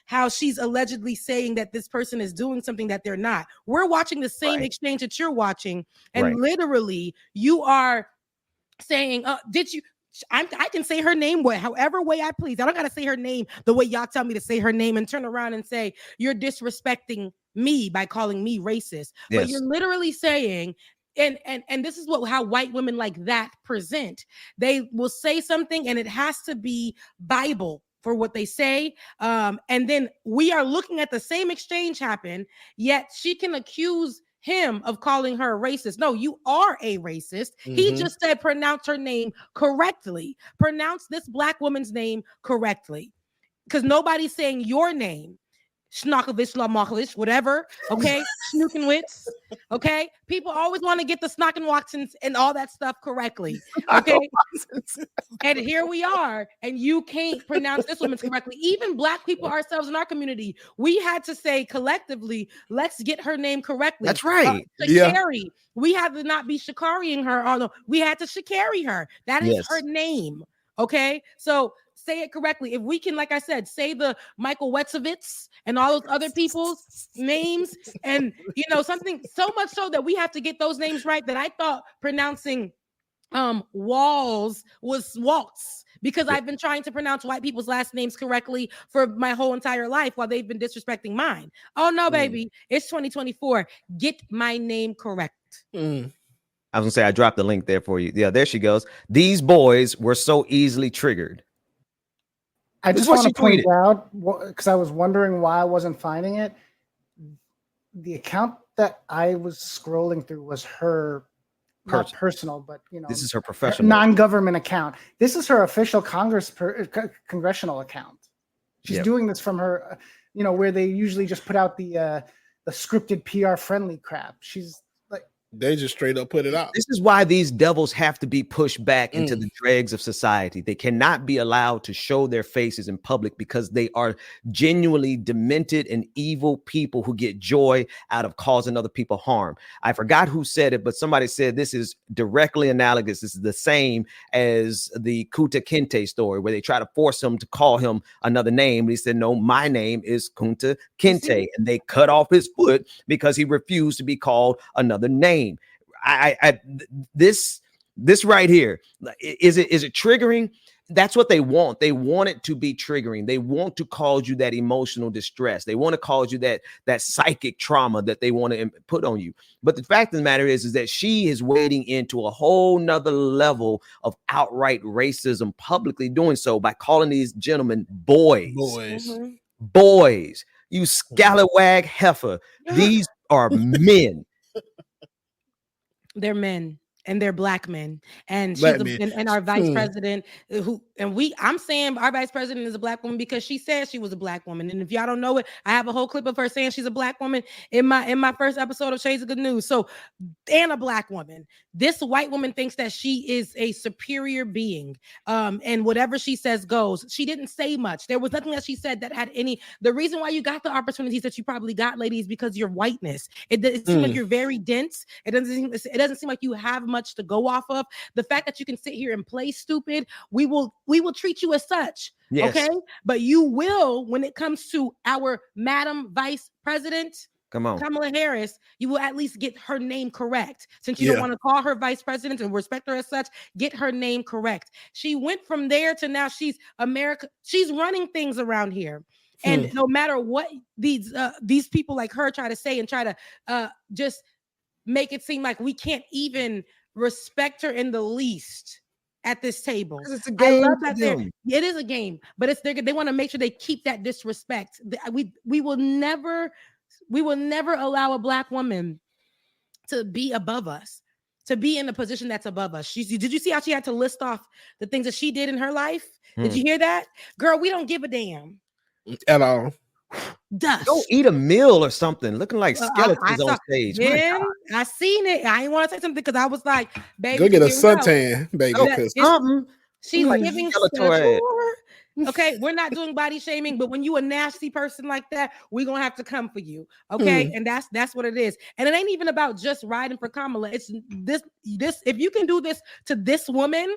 A: how she's allegedly saying that this person is doing something that they're not. We're watching the same exchange that you're watching, and literally you are saying, "Did you?" I can say her name however way I please. I don't gotta say her name the way y'all tell me to say her name and turn around and say you're disrespecting me by calling me racist. Yes. But you're literally saying. And this is how white women like that present. They will say something and it has to be Bible for what they say. And then we are looking at the same exchange happen, yet she can accuse him of calling her a racist. No, you are a racist. Mm-hmm. He just said pronounce her name correctly. Pronounce this black woman's name correctly. Because nobody's saying your name. Schnokovich, Lamokovich, whatever. Okay, Schnukenwitz. Okay, people always want to get the Snockenwatsons and all that stuff correctly. Okay, and here we are, and you can't pronounce this woman's correctly. Even Black people ourselves in our community, we had to say collectively, let's get her name correctly.
D: That's right.
A: Shakari. We had to not be Shakariing her, although we had to Shakari her. That is her name. Okay, so say it correctly. If we can, like I said, say the Michael Wetzovitz and all those other people's names, and something so much so that we have to get those names right, that I thought pronouncing Walls was Waltz, because I've been trying to pronounce white people's last names correctly for my whole entire life while they've been disrespecting mine. Oh no, baby, it's 2024. Get my name correct.
D: I was gonna say, I dropped the link there for you. Yeah, there she goes. These boys were so easily triggered.
E: I just want to point out, because I was wondering why I wasn't finding it. The account that I was scrolling through was her, not personal, but
D: this is her professional
E: non-government account. This is her official congressional account. She's doing this from her, where they usually just put out the scripted PR friendly crap.
B: They just straight up put it out.
D: This is why these devils have to be pushed back into the dregs of society. They cannot be allowed to show their faces in public, because they are genuinely demented and evil people who get joy out of causing other people harm. I forgot who said it, but somebody said this is directly analogous. This is the same as the Kunta Kinte story, where they try to force him to call him another name. He said, no, my name is Kunta Kinte. And they cut off his foot because he refused to be called another name. This right here, is it triggering? That's what they want. They want it to be triggering. They want to cause you that emotional distress. They want to cause you that psychic trauma that they want to put on you. But the fact of the matter is that she is wading into a whole nother level of outright racism, publicly doing so by calling these gentlemen boys. Boys, you scallywag heifer. These are men.
A: They're men, and they're Black men, and and our vice president, I'm saying our vice president is a Black woman because she said she was a Black woman. And if y'all don't know it, I have a whole clip of her saying she's a Black woman in my first episode of Shades of Good News. So, and a Black woman. This white woman thinks that she is a superior being, and whatever she says goes. She didn't say much. There was nothing that she said that had any. The reason why you got the opportunities that you probably got, ladies, because your whiteness. It seems like you're very dense. It doesn't seem like you have much to go off of. The fact that you can sit here and play stupid, we will treat you as such. Yes. Okay, but you will, when it comes to our Madam Vice President, Kamala Harris, you will at least get her name correct. Since you don't want to call her vice president and respect her as such, get her name correct. She went from there to now she's America. She's running things around here. And no matter what these people like her try to say and try to just make it seem like we can't even respect her in the least at this table.
D: It's a game.
A: I love that it is a game, but they want to make sure they keep that disrespect. We will never allow a Black woman to be above us, to be in a position that's above us. Did you see how she had to list off the things that she did in her life? Did you hear that? Girl, we don't give a damn
B: at all.
A: Dust.
D: Go eat a meal or something, looking like skeletons on stage.
A: I seen it. I didn't want to say something because I was like, baby,
B: go get a suntan, baby.
A: She's like giving Skeletor. Okay, we're not doing body shaming, but when you a nasty person like that, we're gonna have to come for you. Okay, and that's what it is. And it ain't even about just riding for Kamala. It's this. If you can do this to this woman,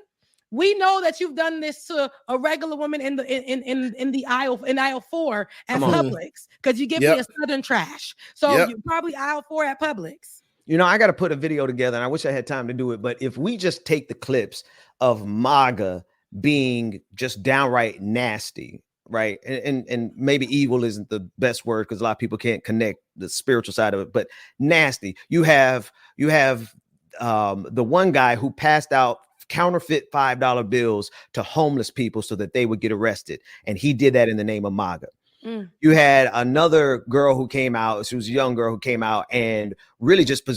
A: we know that you've done this to a regular woman in the aisle 4 at Publix, because you give me a Southern trash. So you're probably aisle 4 at Publix.
D: I got to put a video together, and I wish I had time to do it. But if we just take the clips of MAGA being just downright nasty, right? And maybe evil isn't the best word because a lot of people can't connect the spiritual side of it, but nasty. You have the one guy who passed out counterfeit $5 bills to homeless people so that they would get arrested. And he did that in the name of MAGA. You had another girl who came out. She was a young girl who came out and really just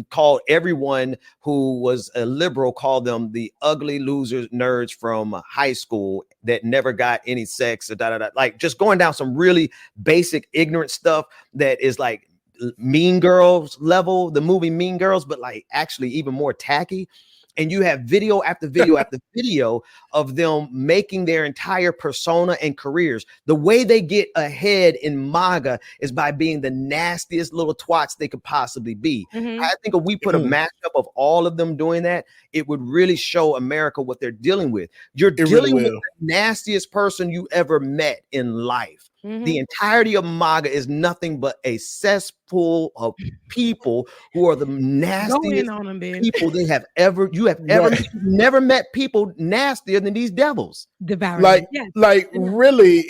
D: called everyone who was a liberal, called them the ugly losers, nerds from high school, that never got any sex or like just going down some really basic ignorant stuff that is like Mean Girls level, the movie Mean Girls, but like actually even more tacky. And you have video after video after video of them making their entire persona and careers. The way they get ahead in MAGA is by being the nastiest little twats they could possibly be. I think if we put a mashup of all of them doing that, it would really show America what they're dealing with. You're dealing with the nastiest person you ever met in life. The entirety of MAGA is nothing but a cesspool of people who are the nastiest people they have ever. You have ever never met people nastier than these devils.
B: Devouring. Really,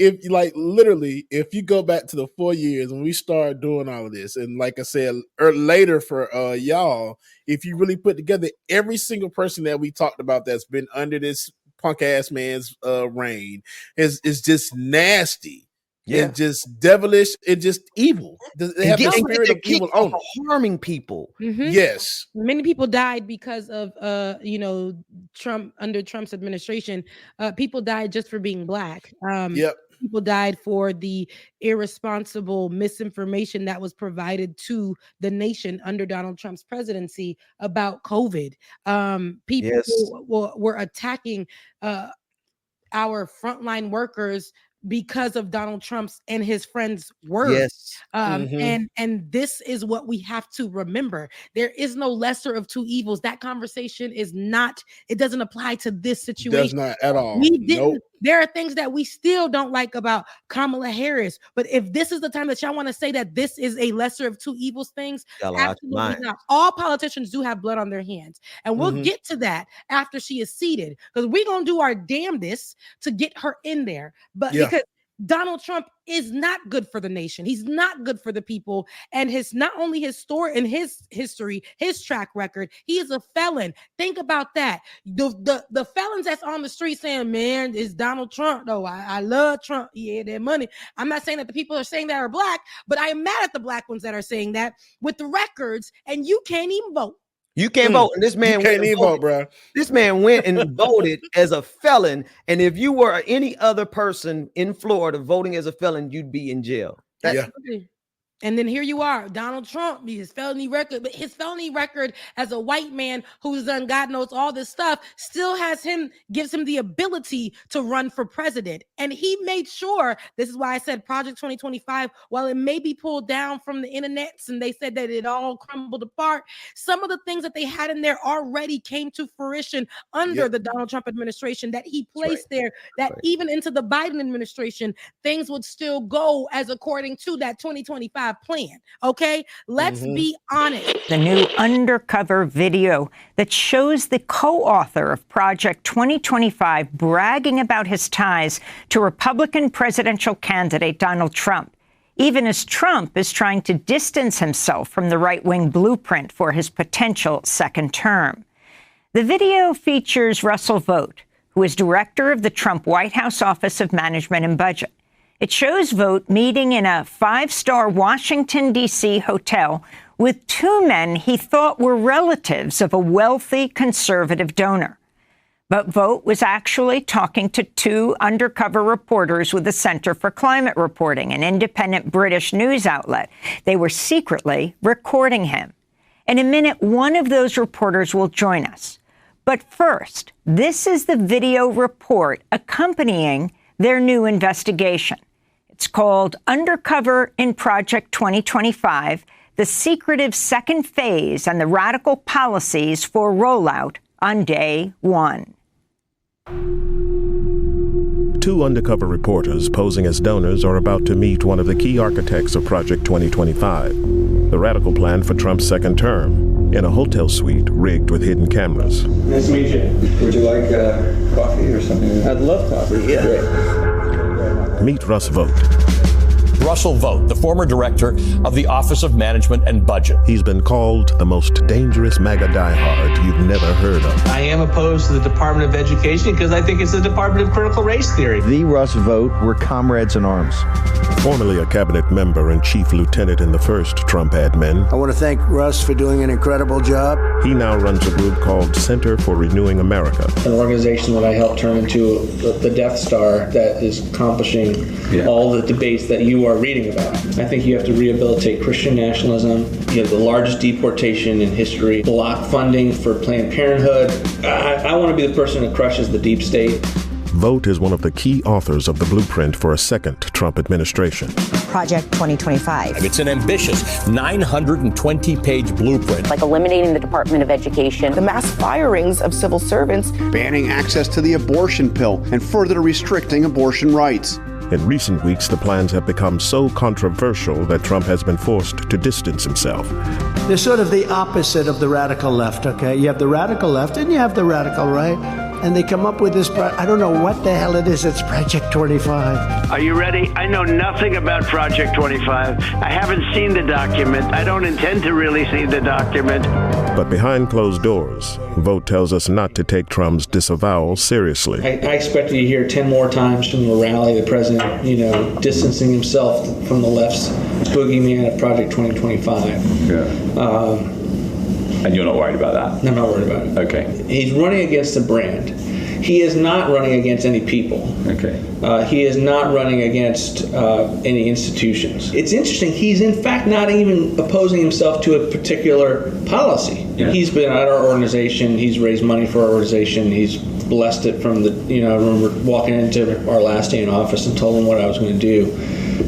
B: if you go back to the 4 years when we started doing all of this, and like I said later for y'all, if you really put together every single person that we talked about that's been under this punk ass man's reign is just nasty. And just devilish and just evil. They have the spirit of evil on them.
D: Harming people.
B: Yes.
A: Many people died because of Trump, under Trump's administration. People died just for being black. People died for the irresponsible misinformation that was provided to the nation under Donald Trump's presidency about COVID. People were attacking our frontline workers because of Donald Trump's and his friends' words. And this is what we have to remember. There is no lesser of two evils. That conversation is not, it doesn't apply to this situation.
B: It does not at all.
A: There are things that we still don't like about Kamala Harris, but if this is the time that y'all want to say that this is a lesser of two evils things, absolutely not. All politicians do have blood on their hands, and we'll get to that after she is seated, because we're going to do our damnedest to get her in there. But because Donald Trump is not good for the nation. He's not good for the people. And not only his story and his history, his track record, he is a felon. Think about that. The felons that's on the street saying, man, it's Donald Trump, though. I love Trump. He had that money. I'm not saying that the people are saying that are black, but I am mad at the black ones that are saying that with the records, and you can't even vote.
D: You can't vote. And this man
B: can't even vote, bro.
D: This man went and voted as a felon. And if you were any other person in Florida voting as a felon, you'd be in jail.
A: And then here you are, Donald Trump, his felony record, but his felony record as a white man who's done God knows all this stuff still gives him the ability to run for president. And he made sure, this is why I said Project 2025, while it may be pulled down from the internets and they said that it all crumbled apart, some of the things that they had in there already came to fruition under the Donald Trump administration that he placed there, that even into the Biden administration, things would still go as according to that 2025 plan. Okay, let's be honest.
J: The new undercover video that shows the co-author of Project 2025 bragging about his ties to Republican presidential candidate Donald Trump, even as Trump is trying to distance himself from the right-wing blueprint for his potential second term. The video features Russell Vought, who is director of the Trump White House Office of Management and Budget. It shows Vought meeting in a 5-star Washington, D.C. hotel with two men he thought were relatives of a wealthy conservative donor. But Vought was actually talking to two undercover reporters with the Center for Climate Reporting, an independent British news outlet. They were secretly recording him. In a minute, one of those reporters will join us. But first, this is the video report accompanying their new investigation. It's called Undercover in Project 2025, the secretive second phase and the radical policies for rollout on day one.
K: Two undercover reporters posing as donors are about to meet one of the key architects of Project 2025, the radical plan for Trump's second term, in a hotel suite rigged with hidden cameras.
L: Nice to meet you. Would you like coffee or something? I'd love coffee. Yeah.
K: Meet Russ Vought.
M: Russell Vogt, the former director of the Office of Management and Budget.
K: He's been called the most dangerous MAGA diehard you've never heard of.
N: I am opposed to the Department of Education because I think it's the Department of Critical Race Theory.
O: The Russ Vogt were comrades in arms.
K: Formerly a cabinet member and chief lieutenant in the first Trump admin,
P: I want to thank Russ for doing an incredible job.
K: he now runs a group called Center for Renewing America.
N: An organization that I helped turn into the Death Star that is accomplishing all the debates that you are reading about. I think you have to rehabilitate Christian nationalism. You have the largest deportation in history, block funding for Planned Parenthood. I want to be the person that crushes the deep state.
K: Vogt is one of the key authors of the blueprint for a second Trump administration.
Q: Project 2025.
M: It's an ambitious 920-page blueprint.
Q: Like eliminating the Department of Education.
F: The mass firings of civil servants.
R: Banning access to the abortion pill and further restricting abortion rights.
K: In recent weeks, the plans have become so controversial that Trump has been forced to distance himself.
P: They're sort of the opposite of the radical left, okay? You have the radical left and you have the radical right. And they come up with this, I don't know what the hell it is, it's Project 25.
S: Are you ready? I know nothing about Project 25. I haven't seen the document. I don't intend to really see the document.
K: But behind closed doors, Vogt tells us not to take Trump's disavowal seriously.
N: I expect you to hear 10 more times from the rally, the president, distancing himself from the left's boogeyman of Project 2025.
T: Yeah. And you're not worried about that?
N: I'm not worried about it.
T: Okay.
N: He's running against a brand. He is not running against any people.
T: Okay.
N: He is not running against any institutions. It's interesting. He's in fact not even opposing himself to a particular policy. Yeah. He's been at our organization. He's raised money for our organization. He's blessed it from the, I remember walking into our last day in office and told him what I was going to do.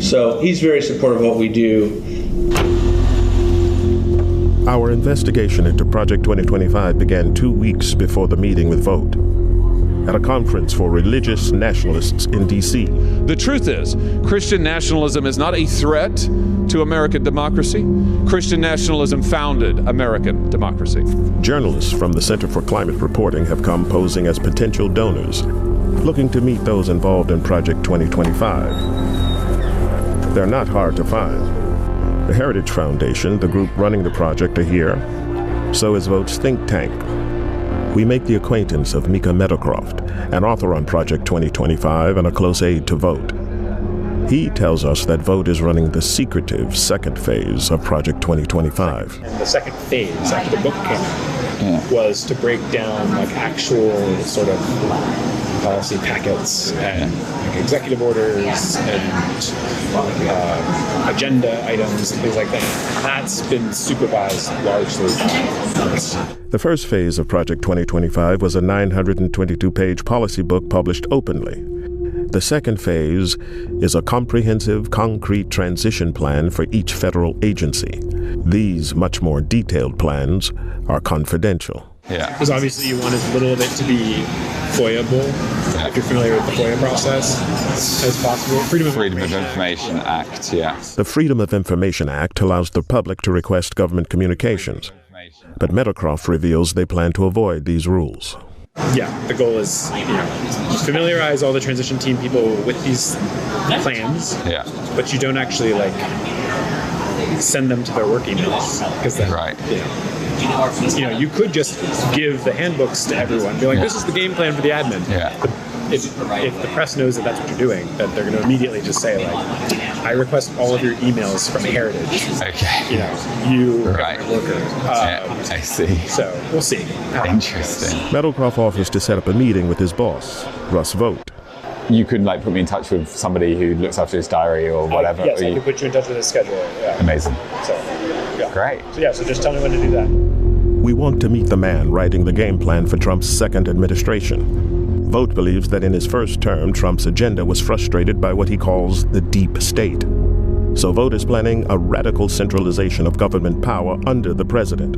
N: So he's very supportive of what we do.
K: Our investigation into Project 2025 began 2 weeks before the meeting with Vogt at a conference for religious nationalists in D.C.
U: The truth is, Christian nationalism is not a threat to American democracy. Christian nationalism founded American democracy.
K: Journalists from the Center for Climate Reporting have come posing as potential donors, looking to meet those involved in Project 2025. They're not hard to find. The Heritage Foundation, the group running the project, are here. So is Vogt's think tank. We make the acquaintance of Mika Meadowcroft, an author on Project 2025 and a close aide to Vogt. He tells us that Vogt is running the secretive second phase of Project 2025.
V: And the second phase, after the book came out, was to break down actual sort of policy packets and executive orders and agenda items and things like that. That's been supervised largely by us.
K: The first phase of Project 2025 was a 922-page policy book published openly. The second phase is a comprehensive, concrete transition plan for each federal agency. These much more detailed plans are confidential.
V: Yeah. Because obviously you want as little of it to be FOIA-able, if you're familiar with the FOIA process, as possible. Freedom of Information Act, yeah.
K: The Freedom of Information Act allows the public to request government communications. But Meadowcroft reveals they plan to avoid these rules.
V: Yeah, the goal is, familiarize all the transition team people with these plans, but you don't actually send them to their work emails, because then, you could just give the handbooks to everyone, be like, this is the game plan for the admin. But if the press knows that that's what you're doing, that they're going to immediately just say, I request all of your emails from Heritage. Okay. You worker.
T: I see.
V: So we'll see.
T: Interesting.
K: Meadowcroft offers to set up a meeting with his boss, Russ Vogt.
T: You could put me in touch with somebody who looks after his diary or whatever.
V: Yes, I can put you in touch with his scheduler. Yeah.
T: Amazing.
V: So,
T: great.
V: So just tell me when to do that.
K: We want to meet the man writing the game plan for Trump's second administration. Vogt believes that in his first term, Trump's agenda was frustrated by what he calls the deep state. So Vogt is planning a radical centralization of government power under the president,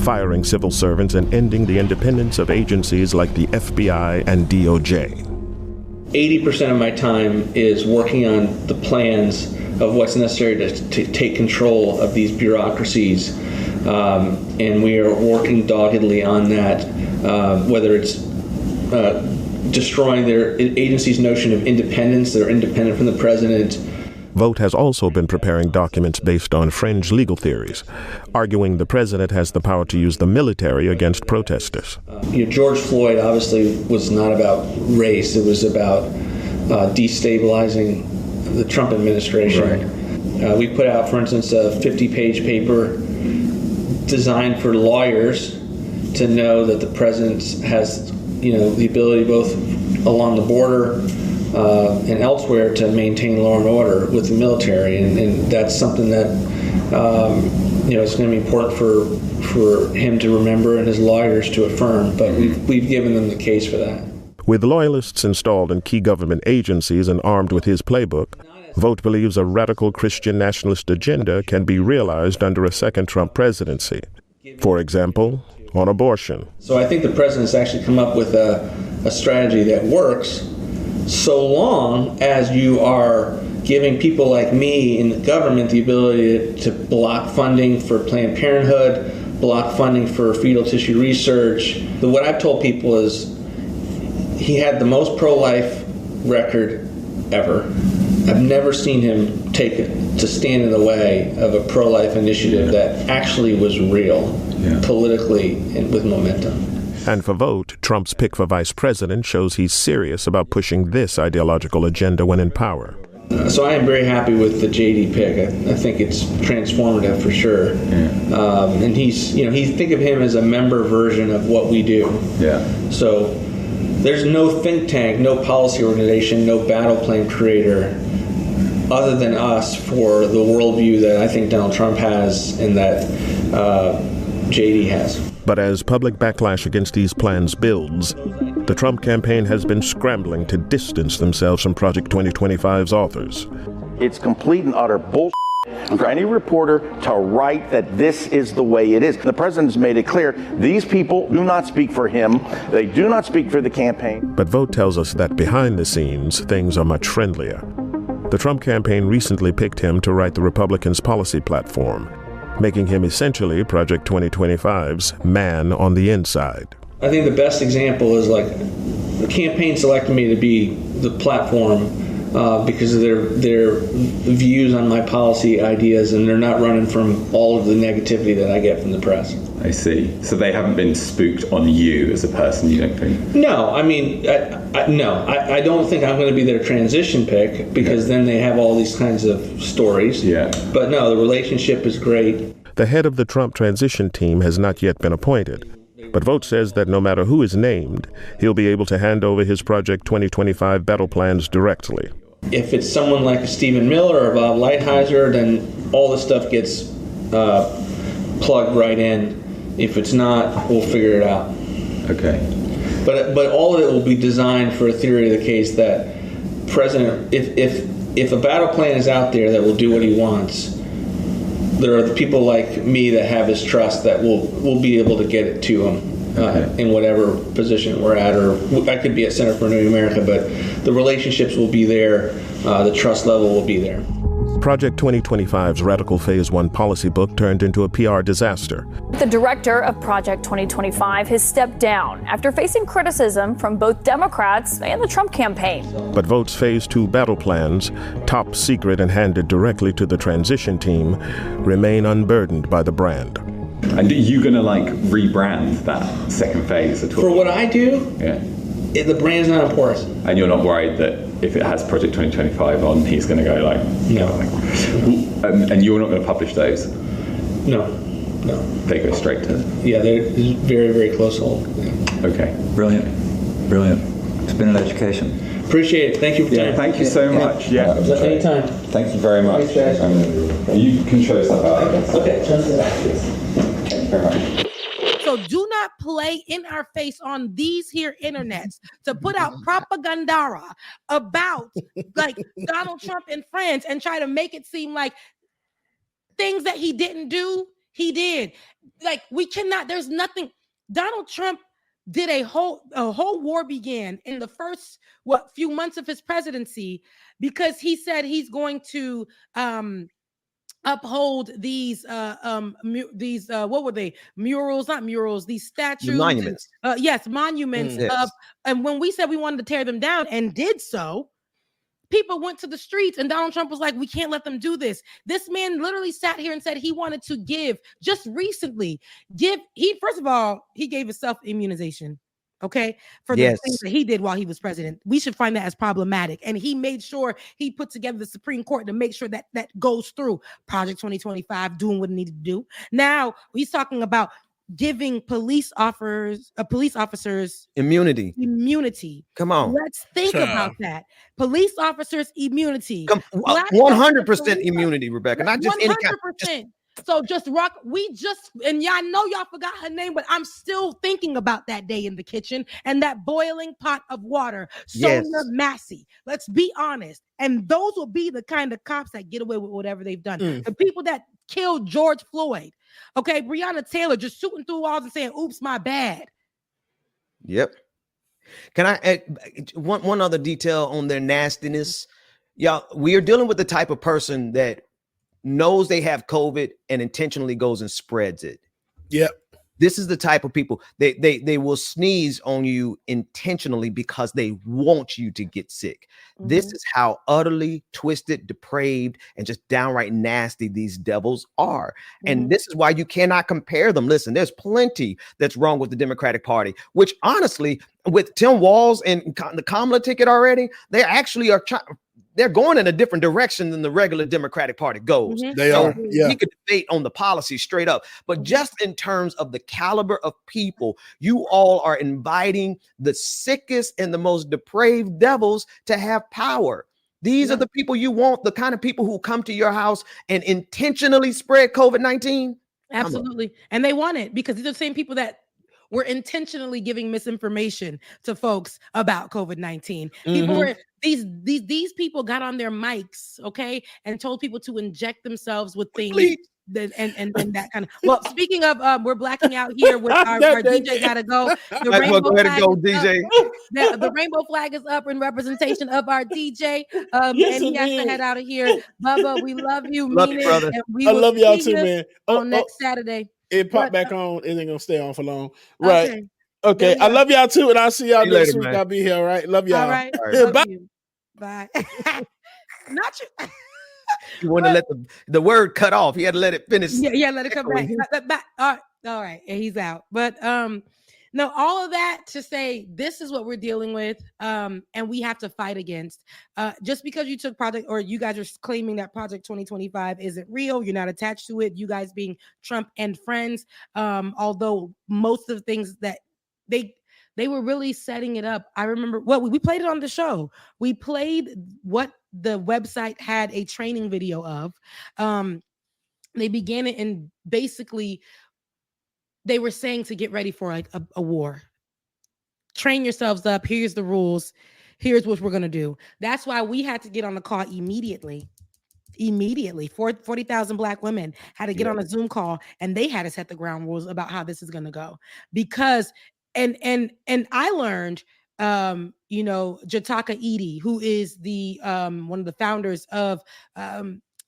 K: firing civil servants and ending the independence of agencies like the FBI and DOJ.
N: 80% of my time is working on the plans of what's necessary to take control of these bureaucracies. And we are working doggedly on that, whether it's destroying their agency's notion of independence. They're independent from the president.
K: Vogt has also been preparing documents based on fringe legal theories, arguing the president has the power to use the military against protesters.
N: George Floyd obviously was not about race. It was about destabilizing the Trump administration. Right. We put out, for instance, a 50-page paper designed for lawyers to know that the president has, the ability both along the border and elsewhere to maintain law and order with the military, and that's something that it's going to be important for him to remember and his lawyers to affirm. But we've given them the case for that.
K: With loyalists installed in key government agencies and armed with his playbook, Vogt believes a radical Christian nationalist agenda can be realized under a second Trump presidency. For example, on abortion.
N: So I think the president's actually come up with a strategy that works, so long as you are giving people like me in the government the ability to block funding for Planned Parenthood, block funding for fetal tissue research. What I've told people is he had the most pro-life record ever. I've never seen him take it to stand in the way of a pro-life initiative that actually was real, politically and with momentum.
K: And for Vogt, Trump's pick for vice president shows he's serious about pushing this ideological agenda when in power.
N: So I am very happy with the JD pick. I think it's transformative for sure. And think of him as a member version of what we do. So there's no think tank, no policy organization, no battle plan creator other than us for the worldview that I think Donald Trump has and that JD has.
K: But as public backlash against these plans builds, the Trump campaign has been scrambling to distance themselves from Project 2025's authors.
I: It's complete and utter bullshit for any reporter to write that this is the way it is. The president's made it clear these people do not speak for him. They do not speak for the campaign.
K: But Vogt tells us that behind the scenes, things are much friendlier. The Trump campaign recently picked him to write the Republicans' policy platform, making him essentially Project 2025's man on the inside.
N: I think the best example is like the campaign selected me to be the platform because of their views on my policy ideas, and they're not running from all of the negativity that I get from the press.
T: I see. So they haven't been spooked on you as a person, you don't think?
N: No, I mean, I don't think I'm going to be their transition pick because then they have all these kinds of stories. But no, the relationship is great.
K: The head of the Trump transition team has not yet been appointed, but Vogt says that no matter who is named, he'll be able to hand over his Project 2025 battle plans directly.
N: If it's someone like Stephen Miller or Bob Lighthizer, then all this stuff gets plugged right in. If it's not, we'll figure it out.
T: Okay.
N: But all of it will be designed for a theory of the case that President, if a battle plan is out there that will do what he wants, there are the people like me that have his trust that will be able to get it to him in whatever position we're at, or I could be at Center for New America, but the relationships will be there, the trust level will be there.
K: Project 2025's Radical Phase 1 policy book turned into a PR disaster.
C: The director of Project 2025 has stepped down after facing criticism from both Democrats and the Trump campaign.
K: But Vogt's Phase 2 battle plans, top secret and handed directly to the transition team, remain unburdened by the brand.
T: And are you going to rebrand that second phase at all?
N: For what I do, the brand's not important.
T: And you're not worried that if it has Project 2025 on, he's going to go
N: no.
T: And you're not going to publish those?
N: No.
T: They go straight to...
N: Yeah, they're very, very close hold. Yeah.
T: Okay.
H: Brilliant. It's been an education.
N: Appreciate it. Thank you for your time.
T: Thank you so much.
N: Anytime.
T: Thank you very much. You can show us that out.
N: Okay.
T: Thank you very much.
A: So do not play in our face on these here internets to put out propaganda about Donald Trump and friends and try to make it seem like things that he didn't do, he did. We cannot, there's nothing. Donald Trump did a whole war began in the first few months of his presidency because he said he's going to uphold these what were they, murals, not murals, these statues,
D: monuments.
A: Monuments.
D: Yes.
A: And when we said we wanted to tear them down and did so, people went to the streets and Donald Trump was like, we can't let them do this. This man literally sat here and said he wanted to give, just recently, first of all, he gave a self-immunization. Okay, for the things that he did while he was president. We should find that as problematic. And he made sure he put together the Supreme Court to make sure that that goes through. Project 2025, doing what it needed to do. Now he's talking about giving police officers immunity.
D: Come on.
A: Let's think about that. Police officers immunity.
D: 100% immunity, Rebecca. Not just
A: 100%. So and I know y'all forgot her name, but I'm still thinking about that day in the kitchen and that boiling pot of water. Sonia Massey. Let's be honest. And those will be the kind of cops that get away with whatever they've done. The people that killed George Floyd. Okay, Breonna Taylor just shooting through walls and saying, oops, my bad.
D: Yep. Can I add one other detail on their nastiness? Y'all, we are dealing with the type of person that knows they have COVID and intentionally goes and spreads it.
B: Yep.
D: This is the type of people they will sneeze on you intentionally because they want you to get sick. This is how utterly twisted, depraved, and just downright nasty these devils are. And this is why you cannot compare them. Listen, there's plenty that's wrong with the Democratic Party, which honestly, with Tim Walz and the Kamala ticket already, they actually are they're going in a different direction than the regular Democratic Party goes.
B: They are. Yeah.
D: We could debate on the policy straight up, but just in terms of the caliber of people, you all are inviting the sickest and the most depraved devils to have power. These are the people you want, the kind of people who come to your house and intentionally spread COVID-19.
A: Absolutely. And they want it because these are the same people that were intentionally giving misinformation to folks about COVID-19. People were these people got on their mics, okay, and told people to inject themselves with things. And that kind of. Well, speaking of, we're blacking out here with our DJ gotta go. The rainbow flag DJ. The rainbow flag is up in representation of our DJ, and he has to head out of here. Bubba, we love you,
B: brother.
A: And we
B: I love y'all too, man.
A: On next Saturday.
B: It popped back on. It ain't gonna stay on for long. Right. Okay. I love y'all too, and I'll see y'all next week. Man. I'll be here. All right. Love y'all.
A: All right.
B: Love
A: Bye. You. Bye. Not you.
D: You want to let the word cut off. He had to let it finish.
A: Yeah, let it come back. All right. And he's out. But no, all of that to say this is what we're dealing with. And we have to fight against. Just because you took project or you guys are claiming that Project 2025 isn't real, you're not attached to it, you guys being Trump and friends. Although most of the things that they were really setting it up. I remember we played it on the show. We played what the website had a training video of. They began it and basically they were saying to get ready for like a war. Train yourselves up. Here's the rules. Here's what we're going to do. That's why we had to get on the call immediately. 40,000 Black women had to get on a Zoom call and they had to set the ground rules about how this is going to go. Because and I learned Jataka Edie, who is the one of the founders of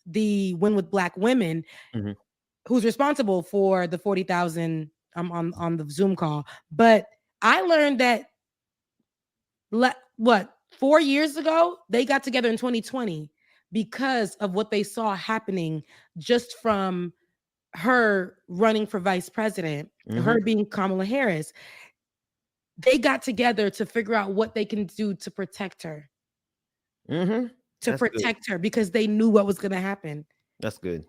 A: the Win with Black Women, who's responsible for the 40,000 on the Zoom call. But I learned that 4 years ago, they got together in 2020 because of what they saw happening just from her running for vice president, her being Kamala Harris. They got together to figure out what they can do to protect her. To protect her because they knew what was going to happen.
D: That's good.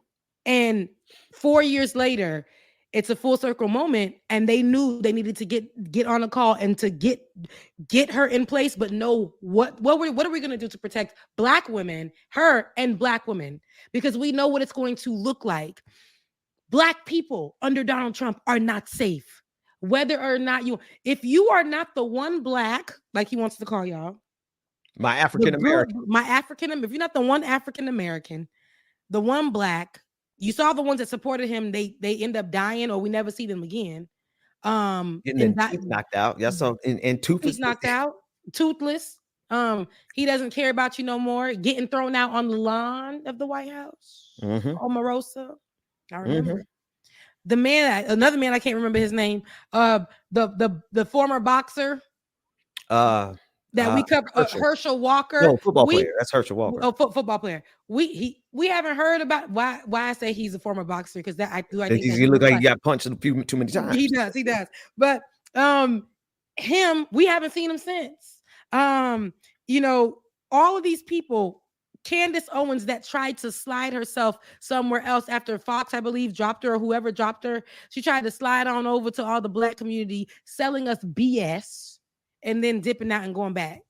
A: And 4 years later, it's a full circle moment, and they knew they needed to get on a call and to get her in place, but know what are we going to do to protect Black women, her and Black women, because we know what it's going to look like. Black people under Donald Trump are not safe. Whether or not if you are not the one Black, like he wants to call y'all,
D: my African American,
A: if you're not the one African American, the one Black, you saw the ones that supported him, they end up dying or we never see them again.
D: Getting teeth knocked out. Yeah, so and toothless.
A: He's knocked out, toothless. He doesn't care about you no more. Getting thrown out on the lawn of the White House. Omarosa. I remember. The man, another man, I can't remember his name. The former boxer. that we cover. Herschel Walker.
D: No, football player. That's Herschel Walker.
A: Oh, football player. We haven't heard about why I say he's a former boxer, because I think
D: he look like he got punched a few too many times.
A: He does. But him, we haven't seen him since. You know, all of these people, Candace Owens, that tried to slide herself somewhere else after Fox, I believe, dropped her, or whoever dropped her. She tried to slide on over to all the Black community, selling us BS, and then dipping out and going back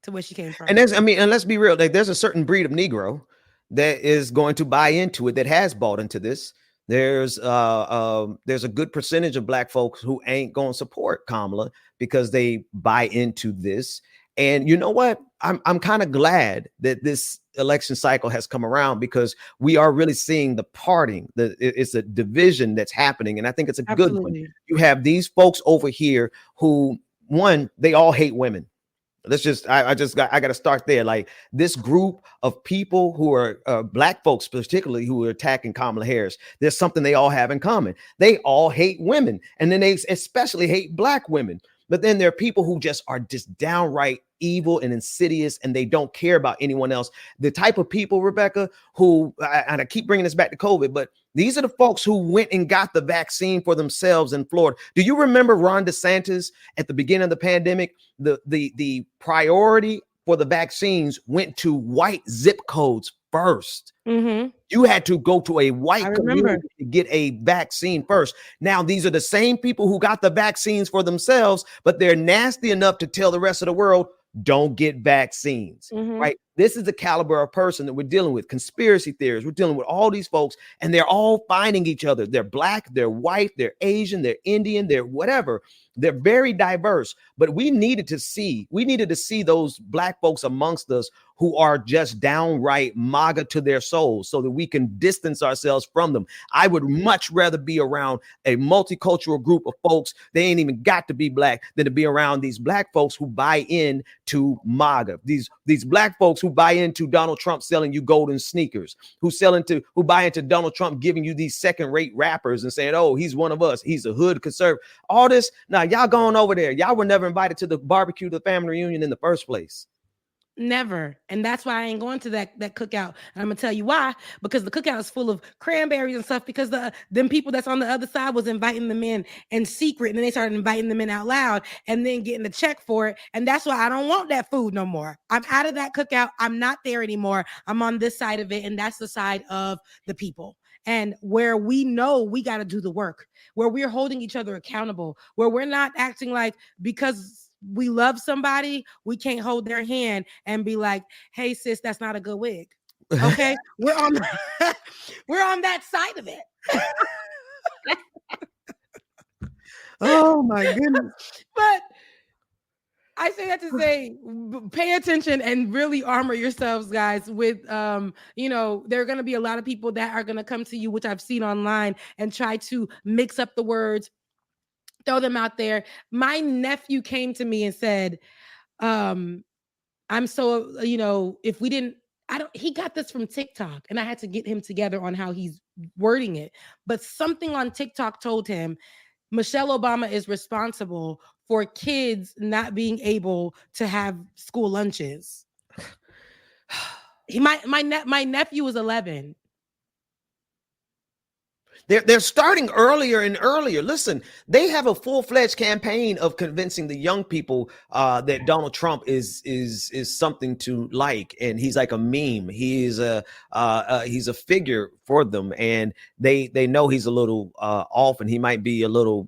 A: to where she came from.
D: And and let's be real, like there's a certain breed of Negro that is going to buy into it, that has bought into this. There's a good percentage of Black folks who ain't going to support Kamala because they buy into this. And you know what? I'm kind of glad that this election cycle has come around, because we are really seeing the parting. It's a division that's happening, and I think it's a good one. You have these folks over here who, one, they all hate women. Let's just, I got to start there. Like, this group of people who are Black folks, particularly, who are attacking Kamala Harris, there's something they all have in common. They all hate women, and then they especially hate Black women. But then there are people who just are just downright evil and insidious, and they don't care about anyone else. The type of people, Rebecca, who, and I keep bringing this back to COVID, but these are the folks who went and got the vaccine for themselves in Florida. Do you remember Ron DeSantis at the beginning of the pandemic? The priority for the vaccines went to white zip codes first.
A: Mm-hmm.
D: You had to go to a white community to get a vaccine first. Now, these are the same people who got the vaccines for themselves, but they're nasty enough to tell the rest of the world, don't get vaccines, right? This is the caliber of person that we're dealing with. Conspiracy theorists, we're dealing with all these folks, and they're all finding each other. They're Black, they're white, they're Asian, they're Indian, they're whatever. They're very diverse, but we needed to see those Black folks amongst us who are just downright MAGA to their souls, so that we can distance ourselves from them. I would much rather be around a multicultural group of folks, they ain't even got to be Black, than to be around these Black folks who buy in to MAGA. These Black folks who buy into Donald Trump selling you golden sneakers, who buy into Donald Trump giving you these second-rate rappers and saying, oh, he's one of us, he's a hood conservative. All this, now y'all going over there. Y'all were never invited to the barbecue, the family reunion in the first place.
A: Never. And that's why I ain't going to that cookout. And I'm gonna tell you why. Because the cookout is full of cranberries and stuff, because them people that's on the other side was inviting them in secret, and then they started inviting them in out loud and then getting the check for it. And that's why I don't want that food no more. I'm out of that cookout. I'm not there anymore. I'm on this side of it, and that's the side of the people. And where we know we got to do the work, where we're holding each other accountable, where we're not acting like because we love somebody, we can't hold their hand and be like, hey, sis, that's not a good wig. Okay. we're on that side of it. Oh my goodness. But I say that to say, pay attention and really armor yourselves, guys, with, there are going to be a lot of people that are going to come to you, which I've seen online, and try to mix up the words, throw them out there. My nephew came to me and said, I'm so, if we didn't, he got this from TikTok, and I had to get him together on how he's wording it. But something on TikTok told him Michelle Obama is responsible for kids not being able to have school lunches. My nephew is 11.
D: They're starting earlier and earlier. Listen, they have a full-fledged campaign of convincing the young people that Donald Trump is something to like, and he's like a meme. He's a figure for them, and they know he's a little off, and he might be a little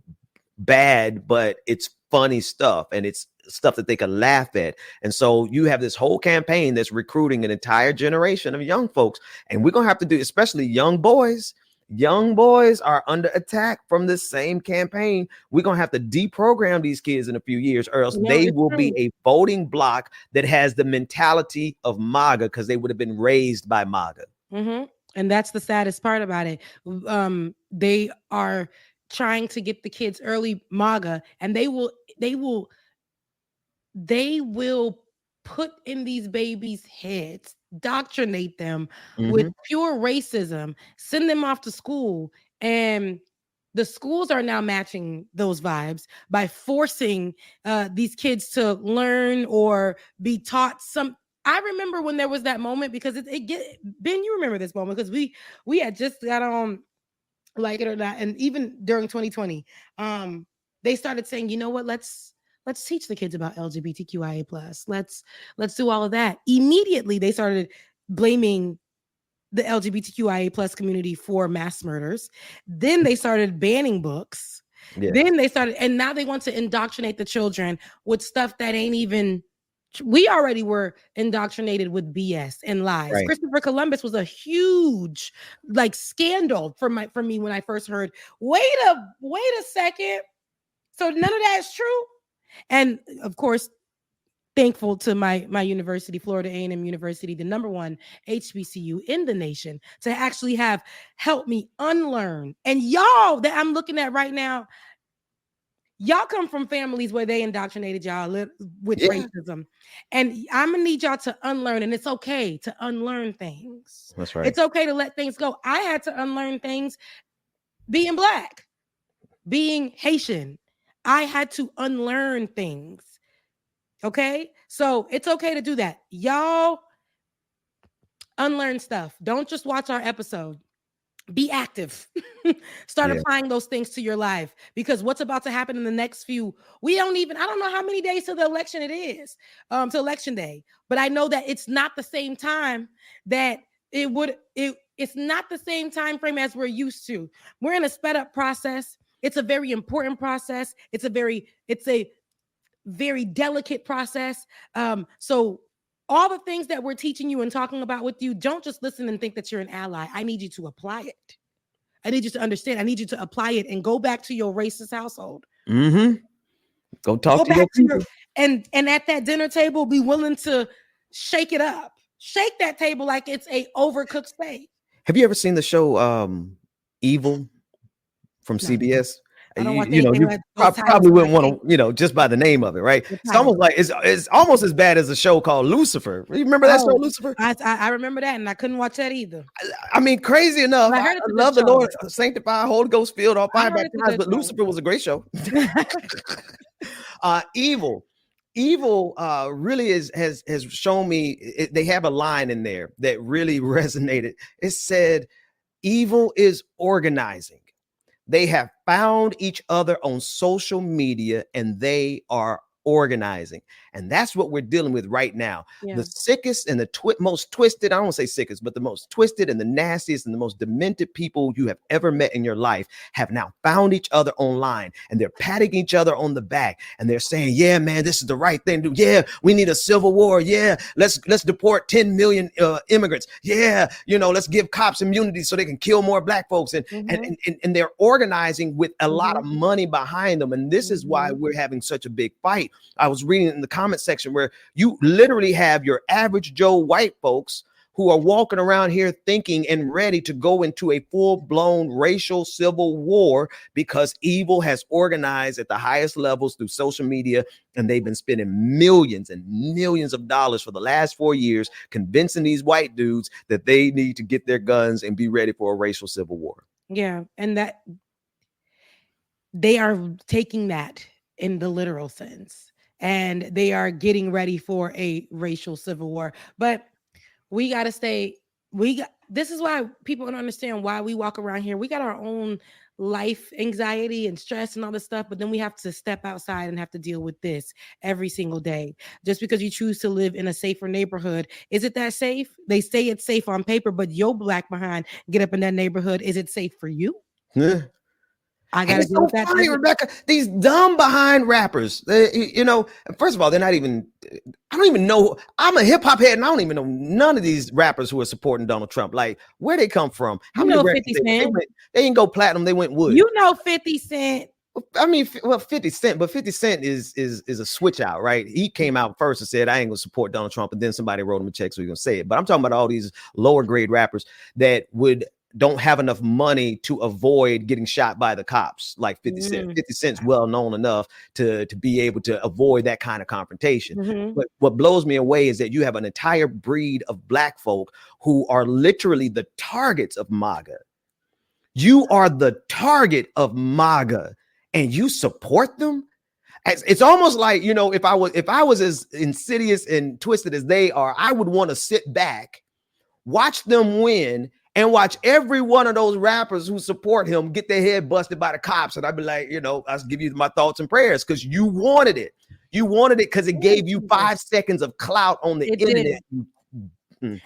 D: bad, but it's funny stuff, and it's stuff that they can laugh at. And so you have this whole campaign that's recruiting an entire generation of young folks, and we're gonna have to do, especially young boys. Young boys are under attack from this same campaign. We're going to have to deprogram these kids in a few years, or else they will be a voting bloc that has the mentality of MAGA, because they would have been raised by MAGA.
A: Mm-hmm. And that's the saddest part about it. They are trying to get the kids early MAGA, and they will put in these babies' heads, indoctrinate them with pure racism, send them off to school, and the schools are now matching those vibes by forcing these kids to learn or be taught some. I remember when there was that moment, because Ben, you remember this moment, because we had just got on, like it or not, and even during 2020, they started saying, you know what, let's teach the kids about LGBTQIA+. Let's do all of that. Immediately, they started blaming the LGBTQIA+ community for mass murders. Then they started banning books.
D: Yeah.
A: Then they started, and now they want to indoctrinate the children with stuff that ain't even. We already were indoctrinated with BS and lies.
D: Right.
A: Christopher Columbus was a huge scandal for me when I first heard. Wait a second. So none of that is true. And of course, thankful to my university, Florida A&M University, the #1 HBCU in the nation, to actually have helped me unlearn. And y'all that I'm looking at right now, y'all come from families where they indoctrinated y'all with racism. And I'm going to need y'all to unlearn. And it's okay to unlearn things.
D: That's right.
A: It's okay to let things go. I had to unlearn things being Black, being Haitian. I had to unlearn things. Okay? So it's okay to do that. Y'all unlearn stuff. Don't just watch our episode. Be active. Start applying those things to your life, because what's about to happen in the next few, I don't know how many days to the election it is, to election day, but I know that it's not the same time that it's not the same time frame as we're used to. We're in a sped up process. It's a very important process. It's a very delicate process. So all the things that we're teaching you and talking about with you, don't just listen and think that you're an ally. I need you to apply it. I need you to understand. I need you to apply it and go back to your racist household.
D: Mm-hmm. Go talk to your people.
A: And at that dinner table, be willing to shake it up. Shake that table like it's a overcooked steak.
D: Have you ever seen the show Evil from CBS? You probably wouldn't want to, just by the name of it, right? It's almost like it's almost as bad as a show called Lucifer. You remember that show, Lucifer?
A: I remember that, and I couldn't watch that either.
D: I mean, crazy enough, I love the Lord, sanctified, Holy Ghost filled, all fire baptized, but Lucifer was a great show. Evil really has shown me. They have a line in there that really resonated. It said, "Evil is organizing. They have found each other on social media and they are organizing." And that's what we're dealing with right now. Yeah. The sickest and the most twisted, I don't say sickest, but the most twisted and the nastiest and the most demented people you have ever met in your life have now found each other online, and they're patting each other on the back and they're saying, yeah, man, this is the right thing to do. Yeah, we need a civil war. Yeah, let's deport 10 million immigrants. Yeah, let's give cops immunity so they can kill more Black folks. And and they're organizing with a lot of money behind them. And this is why we're having such a big fight. I was reading in the comment section where you literally have your average Joe white folks who are walking around here thinking and ready to go into a full-blown racial civil war because evil has organized at the highest levels through social media, and they've been spending millions and millions of dollars for the last 4 years convincing these white dudes that they need to get their guns and be ready for a racial civil war.
A: Yeah, and that they are taking that in the literal sense, and they are getting ready for a racial civil war. But we got to this is why people don't understand why we walk around here. We got our own life anxiety and stress and all this stuff, but then we have to step outside and have to deal with this every single day. Just because you choose to live in a safer neighborhood, is it that safe? They say it's safe on paper, but your Black behind get up in that neighborhood. Is it safe for you?
D: Yeah.
A: I gotta
D: so funny, Rebecca. These dumb behind rappers, first of all, they're not even, I don't even know. I'm a hip hop head and I don't even know none of these rappers who are supporting Donald Trump. Like, where they come from? How many
A: 50 Cent?
D: They didn't go platinum, they went wood.
A: 50 Cent.
D: I mean, 50 Cent, but 50 Cent is a switch out, right? He came out first and said, I ain't gonna support Donald Trump, and then somebody wrote him a check, so he's gonna say it. But I'm talking about all these lower grade rappers that don't have enough money to avoid getting shot by the cops like 50 Cent. 50 Cent's well known enough to be able to avoid that kind of confrontation. But what blows me away is that you have an entire breed of Black folk who are literally the targets of MAGA. You are the target of MAGA and you support them. It's almost like, you know, if I was as insidious and twisted as they are, I would want to sit back, watch them win, and watch every one of those rappers who support him get their head busted by the cops. And I'd be like, you know, I'll give you my thoughts and prayers because you wanted it. You wanted it because it gave you 5 seconds of clout on the internet.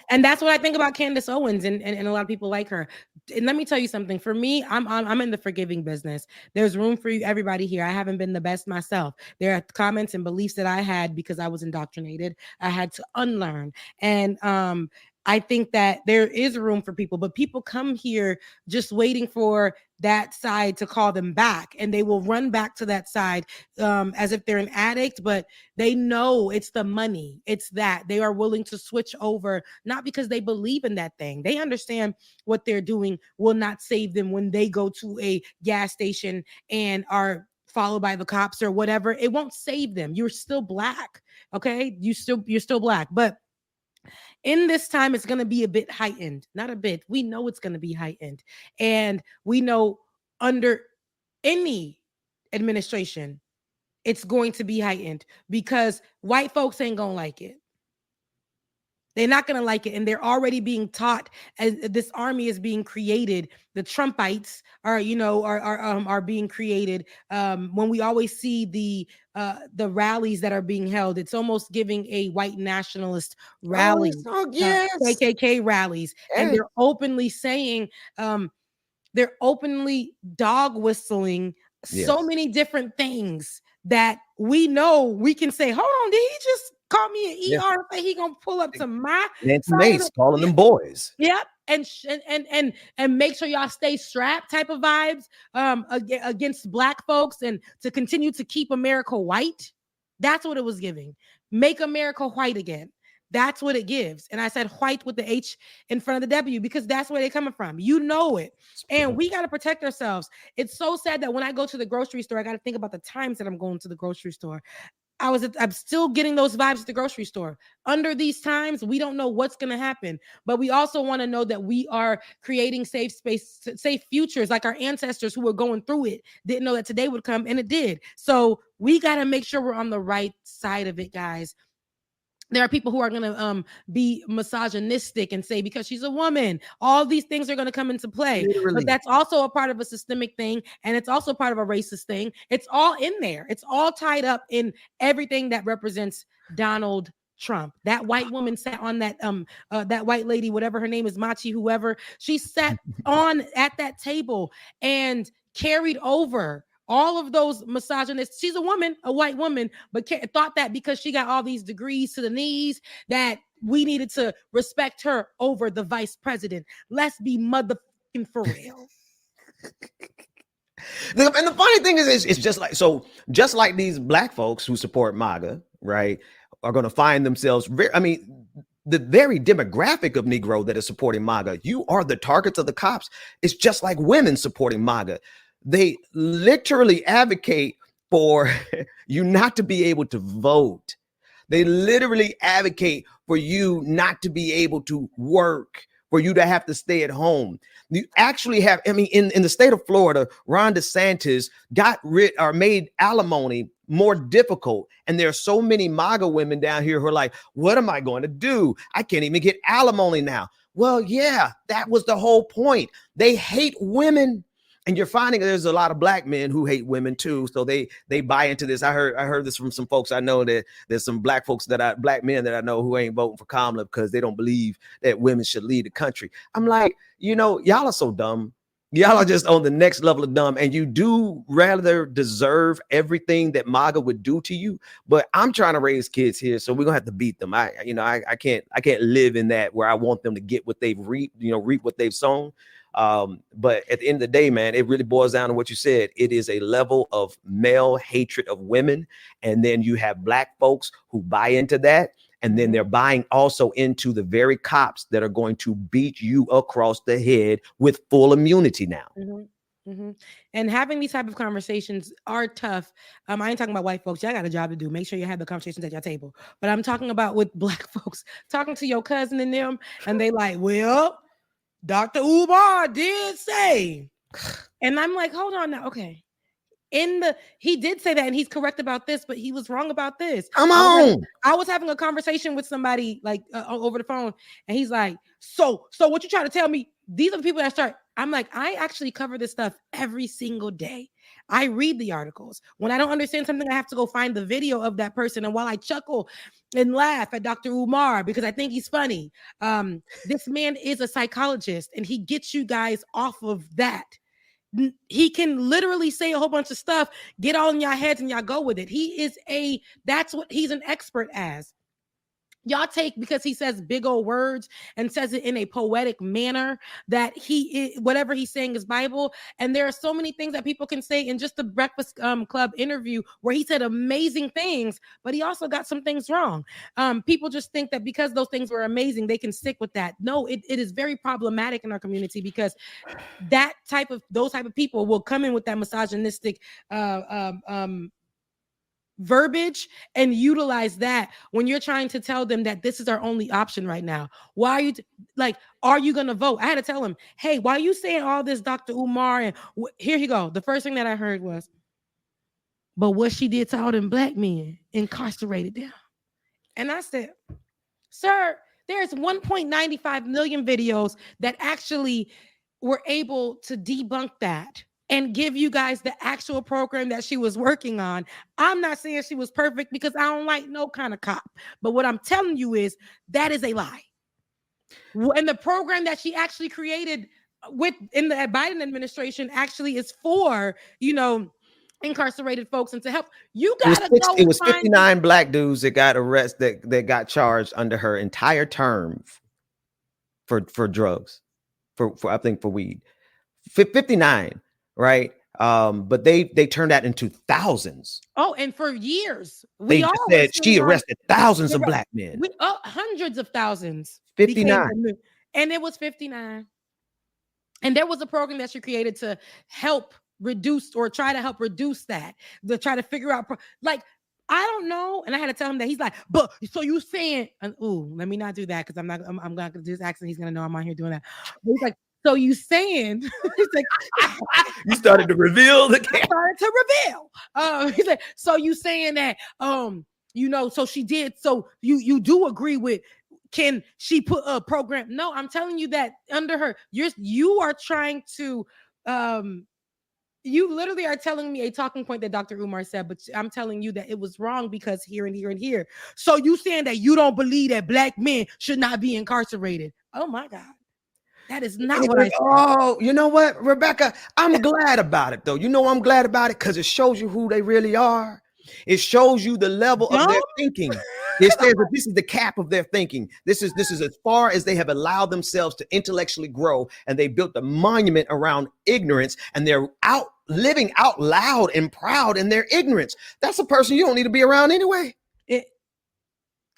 A: And that's what I think about Candace Owens and a lot of people like her. And let me tell you something. For me, I'm in the forgiving business. There's room for you, everybody here. I haven't been the best myself. There are comments and beliefs that I had because I was indoctrinated. I had to unlearn. And I think that there is room for people, but people come here just waiting for that side to call them back, and they will run back to that side as if they're an addict, but they know it's the money. It's that they are willing to switch over, not because they believe in that thing. They understand what they're doing will not save them when they go to a gas station and are followed by the cops or whatever. It won't save them. You're still black. Okay. You're still black, but in this time, it's going to be a bit heightened. Not a bit. We know it's going to be heightened. And we know under any administration, it's going to be heightened because white folks ain't going to like it. They're not going to like it. And they're already being taught as this army is being created. The Trumpites are being created. When we always see the rallies that are being held, it's almost giving a white nationalist rally,
D: yes.
A: KKK rallies.
D: Hey.
A: And they're openly saying, they're openly dog whistling so many different things that we know we can say, hold on, did he just call me an ER? And he gonna pull up to my
D: Mace calling them boys.
A: Yep. And make sure y'all stay strapped type of vibes against black folks and to continue to keep America white. That's what it was giving. Make America white again. That's what it gives. And I said white with the H in front of the W because that's where they're coming from. You know it. And we got to protect ourselves. It's so sad that when I go to the grocery store, I got to think about the times that I'm going to the grocery store. I'm still getting those vibes at the grocery store. Under these times, we don't know what's going to happen, but we also want to know that we are creating safe space, safe futures, like our ancestors who were going through it didn't know that today would come, and it did. So we got to make sure we're on the right side of it, guys. There are people who are going to be misogynistic and say, because she's a woman, all these things are going to come into play. Literally. But that's also a part of a systemic thing. And it's also part of a racist thing. It's all in there. It's all tied up in everything that represents Donald Trump. That white woman sat on that white lady, whatever her name is, Machi, whoever, she sat on at that table and carried over all of those misogynists. She's a woman, a white woman, but thought that because she got all these degrees to the knees that we needed to respect her over the vice president. Let's be motherfucking for real.
D: And the funny thing is, it's just like these black folks who support MAGA, right, are going to find themselves, the very demographic of Negro that is supporting MAGA, you are the targets of the cops. It's just like women supporting MAGA. They literally advocate for you not to be able to vote. They literally advocate for you not to be able to work, for you to have to stay at home. You actually have, in the state of Florida, Ron DeSantis made alimony more difficult. And there are so many MAGA women down here who are like, what am I going to do? I can't even get alimony now. Well, yeah, that was the whole point. They hate women. And you're finding there's a lot of black men who hate women too, so they buy into this. I heard this from some folks I know, that there's some black men that I know who ain't voting for Kamala because they don't believe that women should lead the country. I'm like, y'all are so dumb. Y'all are just on the next level of dumb, and you do rather deserve everything that MAGA would do to you. But I'm trying to raise kids here, so we're gonna have to beat them. I can't live in that where I want them to get what they've reap what they've sown. But at the end of the day, man, it really boils down to what you said. It is a level of male hatred of women. And then you have black folks who buy into that. And then they're buying also into the very cops that are going to beat you across the head with full immunity now.
A: Mm-hmm. Mm-hmm. And having these type of conversations are tough. I ain't talking about white folks. Y'all got a job to do. Make sure you have the conversations at your table. But I'm talking about with black folks, talking to your cousin and them, and they like, well, Dr. Umar did say And I'm like, hold on now. Okay. He did say that, and he's correct about this, but he was wrong about this.
D: Come on.
A: I was having a conversation with somebody like over the phone, and he's like, so what you trying to tell me? These are the people that start. I'm like, I actually cover this stuff every single day. I read the articles. When I don't understand something, I have to go find the video of that person. And while I chuckle and laugh at Dr. Umar because I think he's funny, this man is a psychologist, and he gets you guys off of that. He can literally say a whole bunch of stuff, get all in your heads, and y'all go with it. That's what he's an expert as. Y'all take, because he says big old words and says it in a poetic manner, that whatever he's saying is Bible. And there are so many things that people can say in just the Breakfast Club interview where he said amazing things, but he also got some things wrong. People just think that because those things were amazing, they can stick with that. No, it is very problematic in our community, because those type of people will come in with that misogynistic verbiage and utilize that when you're trying to tell them that this is our only option right now. Why are you are you going to vote? I had to tell him, hey, why are you saying all this, Dr. Umar? And here you go. The first thing that I heard was, but what she did to all them black men, incarcerated them. And I said, sir, there's 1.95 million videos that actually were able to debunk that and give you guys the actual program that she was working on. I'm not saying she was perfect, because I don't like no kind of cop. But what I'm telling you is that is a lie. And the program that she actually created in the Biden administration actually is for, incarcerated folks, and to help. You gotta go.
D: It was 59 black dudes that got arrested, that got charged under her entire term for drugs, for I think for weed. 59. Right. But they turned that into thousands.
A: Oh, and for years
D: they just said she arrested thousands of black men.
A: Hundreds of thousands.
D: 59.
A: And it was 59. And there was a program that she created to help reduce, or try to help reduce that, to try to figure out I don't know. And I had to tell him that. He's like, but so you saying, let me not do that, because I'm not gonna do this accent. He's gonna know I'm out here doing that. But he's like, so you saying, he's like,
D: you started to reveal the camera.
A: Started to reveal. He's like, so you saying that, so she did. So you do agree with, can she put a program? No, I'm telling you that under her, you are trying to, you literally are telling me a talking point that Dr. Umar said, but I'm telling you that it was wrong because here and here and here. So you saying that you don't believe that black men should not be incarcerated? Oh my God. That is not what I said.
D: Oh, you know what, Rebecca? I'm glad about it, though. You know I'm glad about it because it shows you who they really are. It shows you the level of their thinking. It says that this is the cap of their thinking. This is as far as they have allowed themselves to intellectually grow, and they built a monument around ignorance, and they're living out loud and proud in their ignorance. That's a person you don't need to be around anyway.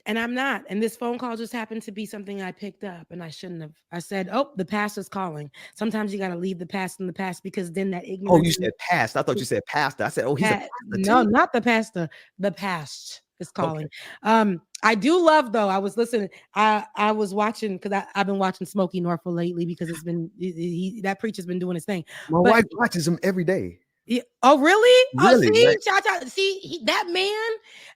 A: And I'm not. And this phone call just happened to be something I picked up, and I shouldn't have. I said, oh, the past is calling. Sometimes you got to leave the past in the past, because then that ignorance.
D: Oh, you said past. I thought you said pastor. I said, oh, he's a pastor.
A: No, not the pastor. The past is calling. Okay. I do love, though. I was listening. I was watching, because I've been watching Smokey Norfolk lately, because it's been that preacher's been doing his thing.
D: My wife watches him every day.
A: Yeah. Oh, really?
D: Really?
A: Oh, see, that man,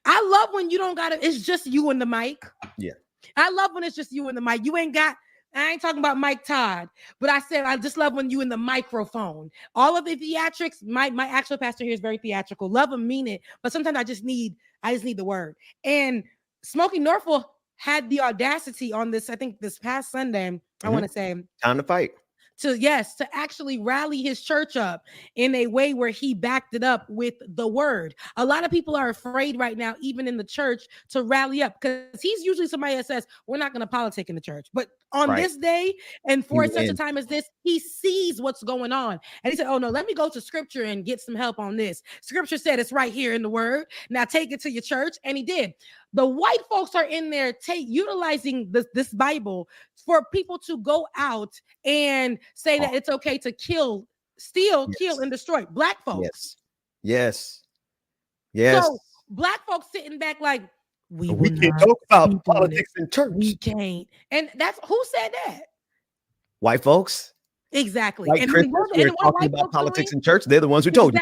A: I love when you don't got it. It's just you and the mic.
D: Yeah.
A: I love when it's just you and the mic. You ain't got, I ain't talking about Mike Todd, but I said, I just love when you in the microphone. All of the theatrics, my actual pastor here is very theatrical. Love him, mean it. But sometimes I just need the word. And Smokey Norfolk had the audacity on this, I think this past Sunday, I want to say.
D: Time to fight.
A: To actually rally his church up in a way where he backed it up with the word. A lot of people are afraid right now, even in the church, to rally up, because he's usually somebody that says, we're not going to politic in the church. But on this day, and for such a time as this, he sees what's going on. And he said, oh no, let me go to scripture and get some help on this. Scripture said it's right here in the word. Now take it to your church. And he did. The white folks are in there utilizing this Bible for people to go out and say that it's okay to kill, steal, kill, and destroy black folks.
D: Yes.
A: So black folks sitting back like, we
D: can't talk about politics in church.
A: We can't. And that's who said that?
D: White folks.
A: Exactly.
D: Like Christians who are talking about politics in church, they're the ones who told you.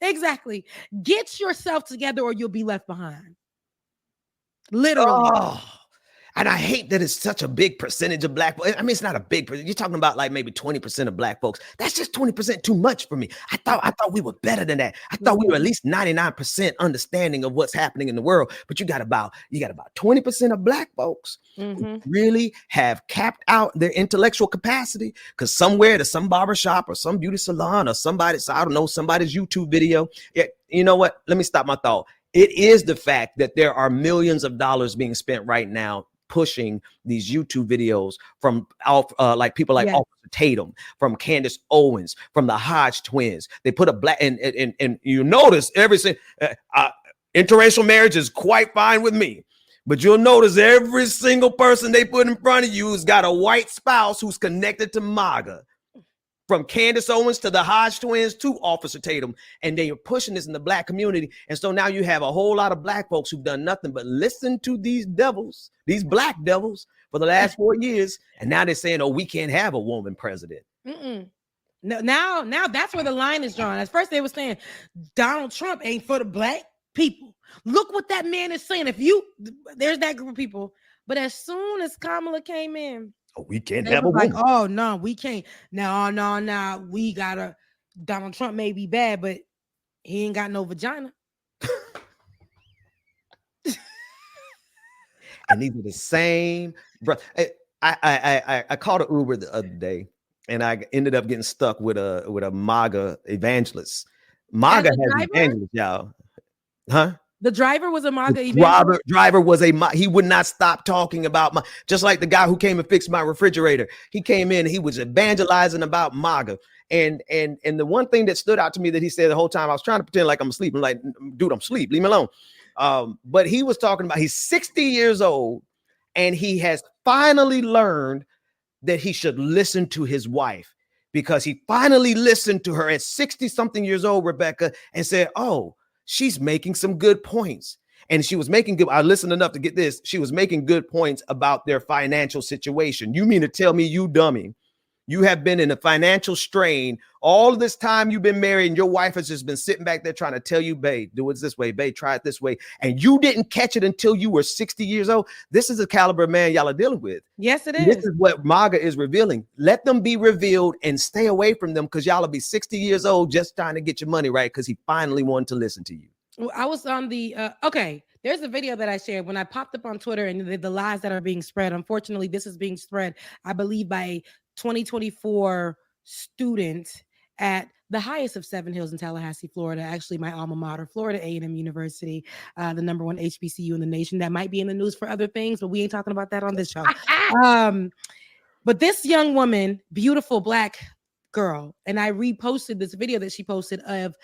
A: Exactly. Get yourself together or you'll be left behind. Literally.
D: Oh, and I hate that it's such a big percentage of black folks. I mean, it's not a big percentage. You're talking about like maybe 20% of black folks. That's just 20% too much for me. I thought we were better than that. I thought we were at least 99% understanding of what's happening in the world. But you got about 20% of black folks who really have capped out their intellectual capacity because somewhere to some barbershop or some beauty salon or somebody's YouTube video. Yeah, you know what? Let me stop my thought. It is the fact that there are millions of dollars being spent right now pushing these YouTube videos from like people like Officer Tatum, from Candace Owens, from the Hodge twins. They put a black and you notice interracial marriage is quite fine with me, but you'll notice every single person they put in front of you has got a white spouse who's connected to MAGA. From Candace Owens to the Hodge twins to Officer Tatum, and they are pushing this in the black community. And so now you have a whole lot of black folks who've done nothing but listen to these devils, these black devils, for the last 4 years. And now they're saying, oh, we can't have a woman president.
A: No, now that's where the line is drawn. At first they were saying Donald Trump ain't for the black people. Look what that man is saying. There's that group of people. But as soon as Kamala came in,
D: we can't have a woman.
A: Oh no, we can't. No. We gotta. Donald Trump may be bad, but he ain't got no vagina.
D: And these are the same. Bro, I called an Uber the other day, and I ended up getting stuck with a MAGA evangelist. MAGA has evangelists, y'all. Huh?
A: The driver was a MAGA evangelist.
D: Driver was he would not stop talking about just like the guy who came and fixed my refrigerator. He came in and he was evangelizing about MAGA. And the one thing that stood out to me that he said the whole time, I was trying to pretend like I'm asleep. I'm like, dude, I'm asleep. Leave me alone. But he was talking about he's 60 years old and he has finally learned that he should listen to his wife because he finally listened to her at 60 something years old, Rebecca, and said, oh, she's making some good points. And she was making good. I listened enough to get this. She was making good points about their financial situation. You mean to tell me, you dummy, you have been in a financial strain all this time you've been married and your wife has just been sitting back there trying to tell you, babe, do it this way, babe, try it this way. And you didn't catch it until you were 60 years old. This is the caliber of man y'all are dealing with.
A: Yes, it is.
D: This is what MAGA is revealing. Let them be revealed and stay away from them because y'all will be 60 years old just trying to get your money right because he finally wanted to listen to you.
A: Well, I was on the there's a video that I shared when I popped up on Twitter and the lies that are being spread. Unfortunately, this is being spread, I believe, by a 2024 student at the highest of Seven Hills in Tallahassee, Florida, actually my alma mater, Florida A&M University, the #1 HBCU in the nation. That might be in the news for other things, but we ain't talking about that on this show. But this young woman, beautiful black girl, and I reposted this video that she posted of,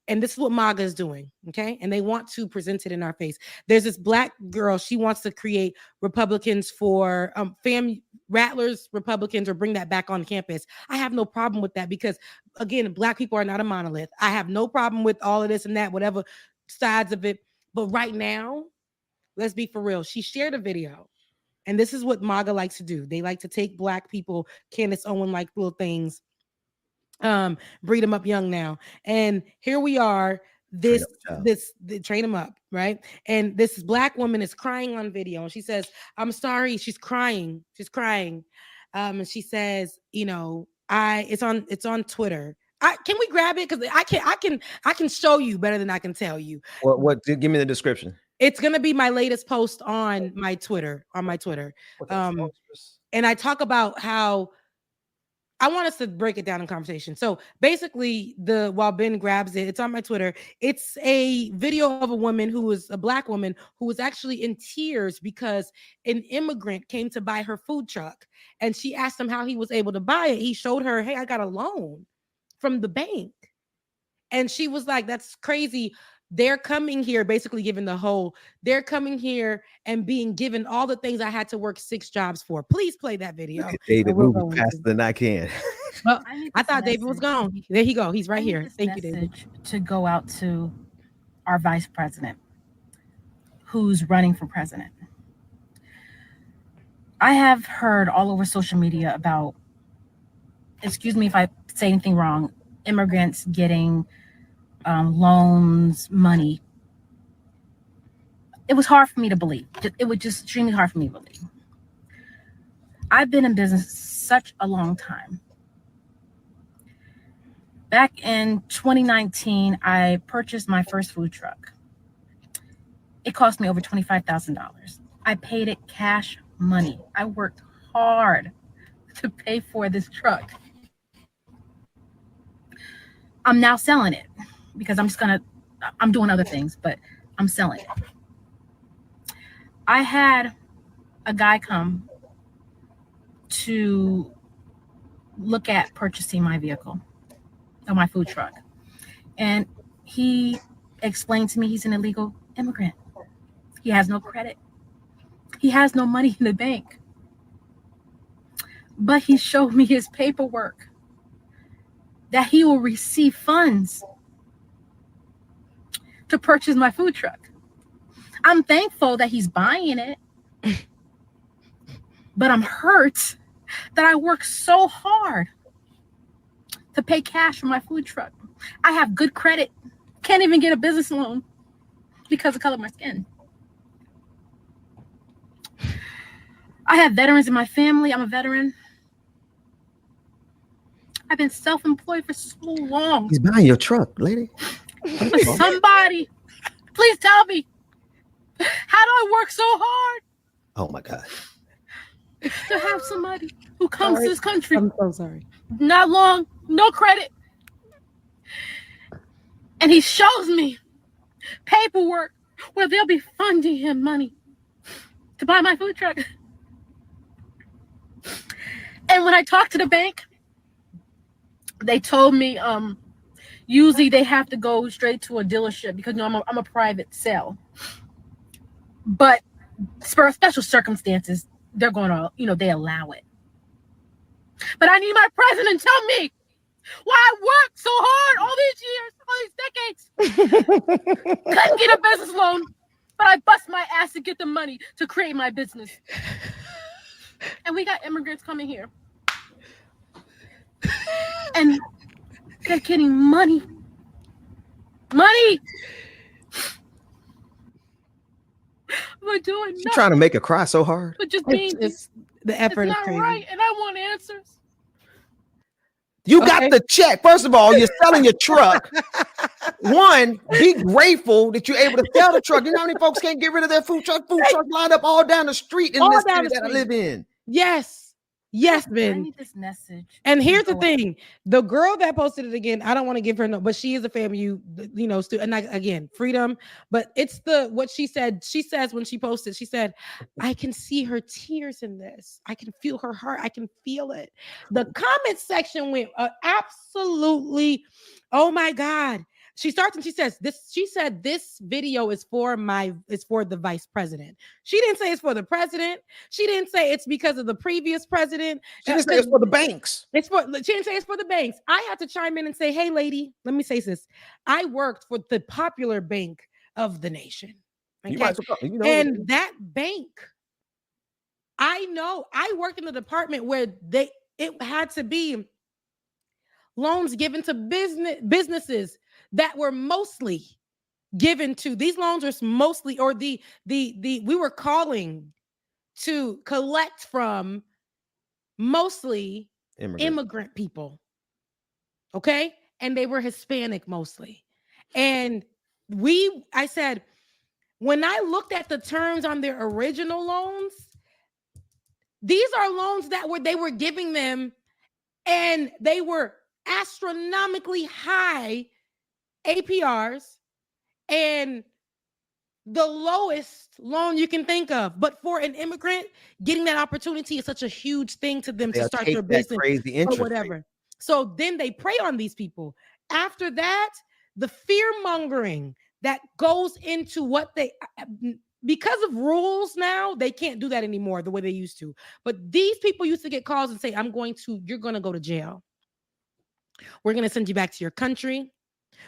A: and this is what MAGA is doing, okay? And they want to present it in our face. There's this black girl. She wants to create Republicans for Rattlers Republicans or bring that back on campus. I have no problem with that because, again, black people are not a monolith. I have no problem with all of this and that, whatever sides of it. But right now, let's be for real. She shared a video, and this is what MAGA likes to do. They like to take black people, Candace Owen, like little things, breed them up young now. And here we are, they train them up, right? And this black woman is crying on video and she says, I'm sorry. She's crying. And she says, it's on Twitter. Can we grab it? Because I can show you better than I can tell you.
D: What give me the description.
A: It's gonna be my latest post on my Twitter. And I talk about how I want us to break it down in conversation. So basically, while Ben grabs it, it's on my Twitter. It's a video of a woman who was a black woman who was actually in tears because an immigrant came to buy her food truck. And she asked him how he was able to buy it. He showed her, hey, I got a loan from the bank. And she was like, that's crazy. They're coming here, basically they're coming here and being given all the things I had to work 6 jobs for. Please play that video.
D: Look at David moving faster than I can.
A: Well, I thought David was gone. There he go. He's right here. Thank you, David.
E: To go out to our vice president who's running for president. I have heard all over social media about excuse me if I say anything wrong, immigrants getting loans, money. It was hard for me to believe. It was just extremely hard for me to believe. I've been in business such a long time. Back in 2019, I purchased my first food truck. It cost me over $25,000. I paid it cash money. I worked hard to pay for this truck. I'm now selling it because I'm doing other things, but I'm selling it. I had a guy come to look at purchasing my vehicle or my food truck. And he explained to me he's an illegal immigrant. He has no credit. He has no money in the bank. But he showed me his paperwork that he will receive funds to purchase my food truck. I'm thankful that he's buying it, but I'm hurt that I worked so hard to pay cash for my food truck. I have good credit, can't even get a business loan because of the color of my skin. I have veterans in my family. I'm a veteran. I've been self-employed for so long.
D: He's buying your truck, lady.
E: But somebody, please tell me, how do I work so hard
D: Oh my God.
E: to have somebody who comes to this country?
A: I'm so sorry.
E: Not long, no credit. And he shows me paperwork where they'll be funding him money to buy my food truck. And when I talked to the bank, they told me usually they have to go straight to a dealership because I'm a private sale. But for special circumstances, they're going to, they allow it. But I need my president to tell me why I worked so hard all these years, all these decades. Couldn't get a business loan, but I bust my ass to get the money to create my business. And we got immigrants coming here. And they're getting money. Money! We're doing nothing.
D: You're trying to make her cry so hard.
E: But just being
A: It's the effort
E: it's
A: is
E: not
A: crazy.
E: right, and I want answers.
D: You got the check. First of all, you're selling your truck. One, be grateful that you're able to sell the truck. You know how many folks can't get rid of their food truck? Food truck lined up all down the street in
A: All
D: this
A: down
D: city
A: the
D: that I
A: street.
D: live in.
A: Yes. Yes,
E: I
A: Ben.
E: need this message.
A: And here's the thing: the girl that posted it again, I don't want to give her no, but she is a FAMU, and again, freedom. But it's what she said. She says when she posted, she said, "I can see her tears in this. I can feel her heart. I can feel it." The comment section went absolutely, oh my God. She starts and she says this. She said this video is for the vice president. She didn't say it's for the president. She didn't say it's because of the previous president.
D: She didn't say it's for the banks.
A: She didn't say it's for the banks. I had to chime in and say, hey, lady, let me say this. I worked for the popular bank of the nation. Okay? And that bank, I know, I worked in the department where it had to be loans given to businesses that were mostly given to, these loans were mostly, or we were calling to collect from mostly immigrant people. Okay. And they were Hispanic mostly. And I said, when I looked at the terms on their original loans, these are loans that they were giving them, and they were astronomically high APRs and the lowest loan you can think of. But for an immigrant, getting that opportunity is such a huge thing to them to start their business or whatever. So then they prey on these people. After that, the fear mongering that goes into because of rules now, they can't do that anymore the way they used to. But these people used to get calls and say, you're going to go to jail. We're going to send you back to your country.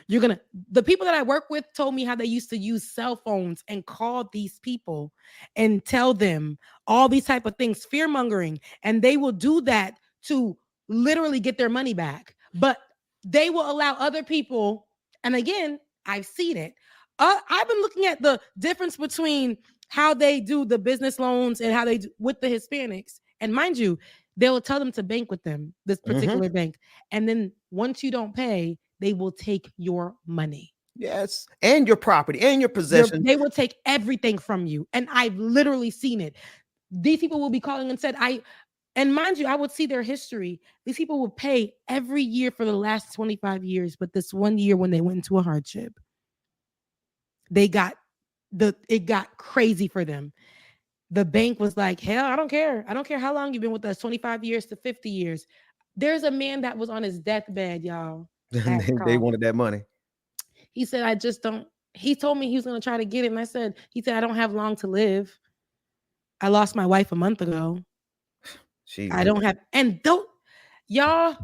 A: The people that I work with told me how they used to use cell phones and call these people and tell them all these type of things, fear mongering. And they will do that to literally get their money back. But they will allow other people, and again, I've seen it. I've been looking at the difference between how they do the business loans and how they do with the Hispanics. And mind you, they will tell them to bank with them, this particular bank. And then once you don't pay, they will take your money.
D: Yes. And your property and your possession.
A: They will take everything from you. And I've literally seen it. These people will be calling and said, and mind you, I would see their history. These people will pay every year for the last 25 years. But this one year when they went into a hardship, it got crazy for them. The bank was like, hell, I don't care. I don't care how long you've been with us, 25 years to 50 years. There's a man that was on his deathbed, y'all.
D: They wanted that money.
A: He said, I just don't. He told me he was going to try to get it. And he said, I don't have long to live. I lost my wife a month ago. I don't have, and y'all,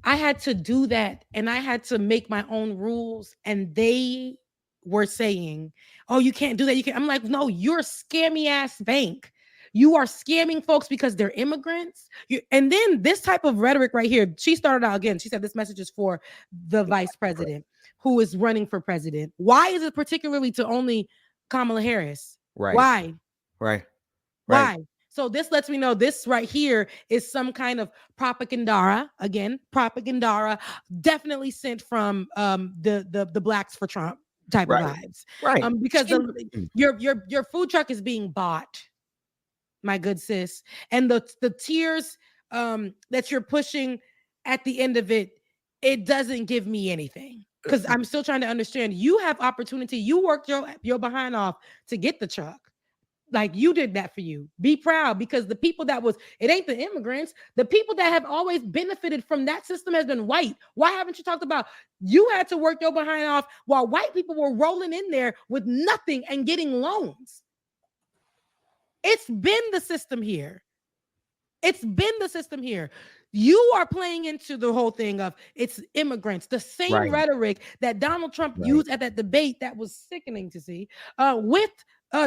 A: I had to do that. And I had to make my own rules. And they were saying, oh, you can't do that. You can't. I'm like, no, you're a scammy ass bank. You are scamming folks because they're immigrants. And then this type of rhetoric right here, she started out again. She said this message is for the vice president who is running for president. Why is it particularly to only Kamala Harris?
D: Right.
A: Why?
D: Right.
A: Why? So this lets me know this right here is some kind of propaganda. Again, propaganda, definitely sent from the Blacks for Trump type of vibes.
D: Right.
A: Because your food truck is being bought, my good sis. And the tiers that you're pushing at the end of it, it doesn't give me anything. Because I'm still trying to understand. You have opportunity. You worked your behind off to get the truck. Like you did that for you. Be proud, because the people it ain't the immigrants. The people that have always benefited from that system has been white. Why haven't you talked about you had to work your behind off while white people were rolling in there with nothing and getting loans? It's been the system here. It's been the system here. You are playing into the whole thing of it's immigrants, the same rhetoric that Donald Trump used at that debate that was sickening to see with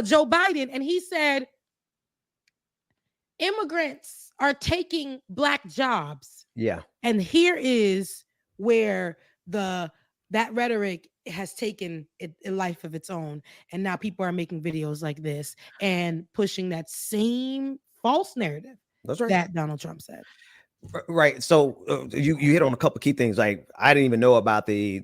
A: Joe Biden. And he said, immigrants are taking Black jobs.
D: Yeah.
A: And here is where that rhetoric has taken a life of its own. And now people are making videos like this and pushing that same false narrative that Donald Trump said.
D: Right. So you hit on a couple of key things. Like I didn't even know about the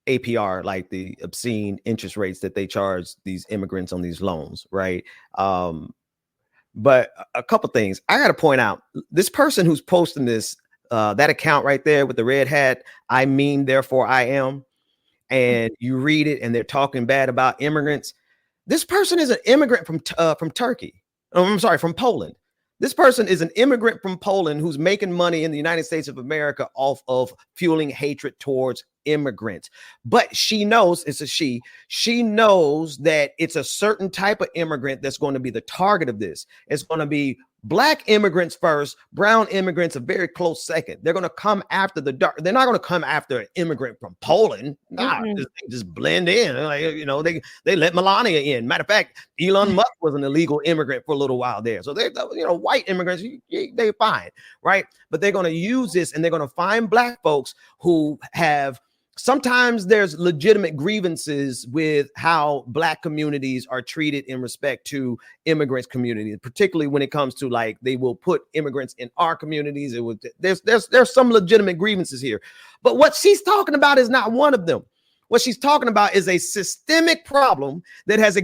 D: APR, like the obscene interest rates that they charge these immigrants on these loans. Right. But a couple of things I got to point out. This person who's posting this, that account right there with the red hat, I mean, therefore I am. And you read it and they're talking bad about immigrants. This person is an immigrant from Turkey. Oh, I'm sorry, from Poland. This person is an immigrant from Poland who's making money in the United States of America off of fueling hatred towards immigrants. But she knows, it's a she knows that it's a certain type of immigrant that's going to be the target of this. It's going to be Black immigrants first, brown immigrants a very close second. They're going to come after the dark. They're not going to come after an immigrant from Poland. Nah, just blend in. Like, you know, they let Melania in. Matter of fact, Elon Musk was an illegal immigrant for a little while there. So they, you know, white immigrants, they're fine, right? But they're going to use this and they're going to find Black folks who have. Sometimes there's legitimate grievances with how Black communities are treated in respect to immigrants communities, particularly when it comes to like they will put immigrants in our communities. There's some legitimate grievances here, but what she's talking about is not one of them. What she's talking about is a systemic problem that has.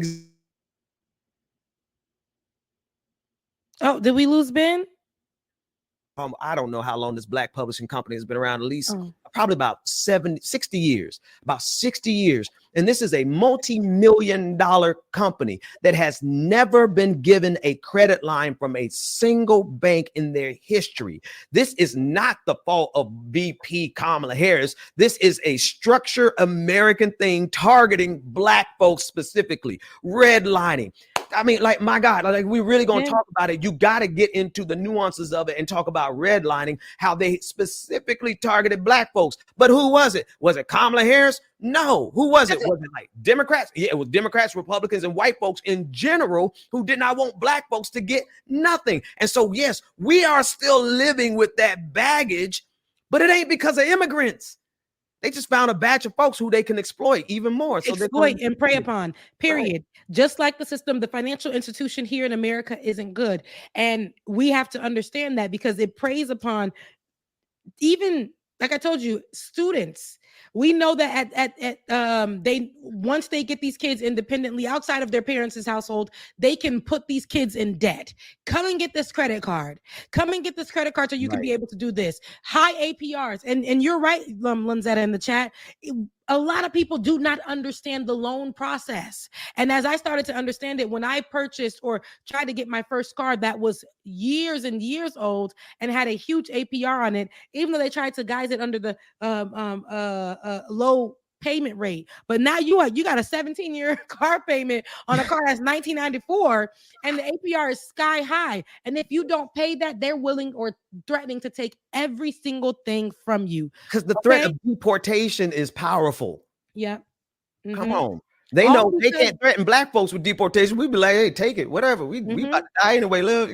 A: Oh, did we lose Ben?
D: I don't know how long this Black publishing company has been around, at least probably about 60 years, about 60 years. And this is a multi-million-dollar company that has never been given a credit line from a single bank in their history. This is not the fault of VP Kamala Harris. This is a structured American thing targeting Black folks specifically, redlining. I mean, like, my God, like, we really gonna
A: Yeah.
D: talk about it. You got to get into the nuances of it and talk about redlining, how they specifically targeted black folks. But who was it? Was it Kamala Harris? No. Who was it? Was it like Democrats? Yeah, it was Democrats, Republicans, and white folks in general who did not want black folks to get nothing. And so, yes, we are still living with that baggage, but it ain't because of immigrants. They just found a batch of folks who they can exploit even more. So
A: Exploit and prey upon, period. Right. Just like the system, the financial institution here in America isn't good. And we have to understand that because it preys upon even, like I told you, students. We know that they once they get these kids independently outside of their parents' household, they can put these kids in debt. Come and get this credit card. Come and get this credit card so you can be able to do this. High APRs. And you're right, Lanzetta, in the chat. A lot of people do not understand the loan process. And as I started to understand it, when I purchased or tried to get my first card that was years and years old and had a huge APR on it, even though they tried to guise it under the low payment rate, but now you got a 17-year car payment on a car that's $19.94, and the APR is sky high. And if you don't pay that, they're willing or threatening to take every single thing from you.
D: Because the threat of deportation is powerful.
A: Yeah. Mm-hmm.
D: Come on. They know they can't threaten black folks with deportation. We'd be like, hey, take it, whatever. We about to die anyway. Live,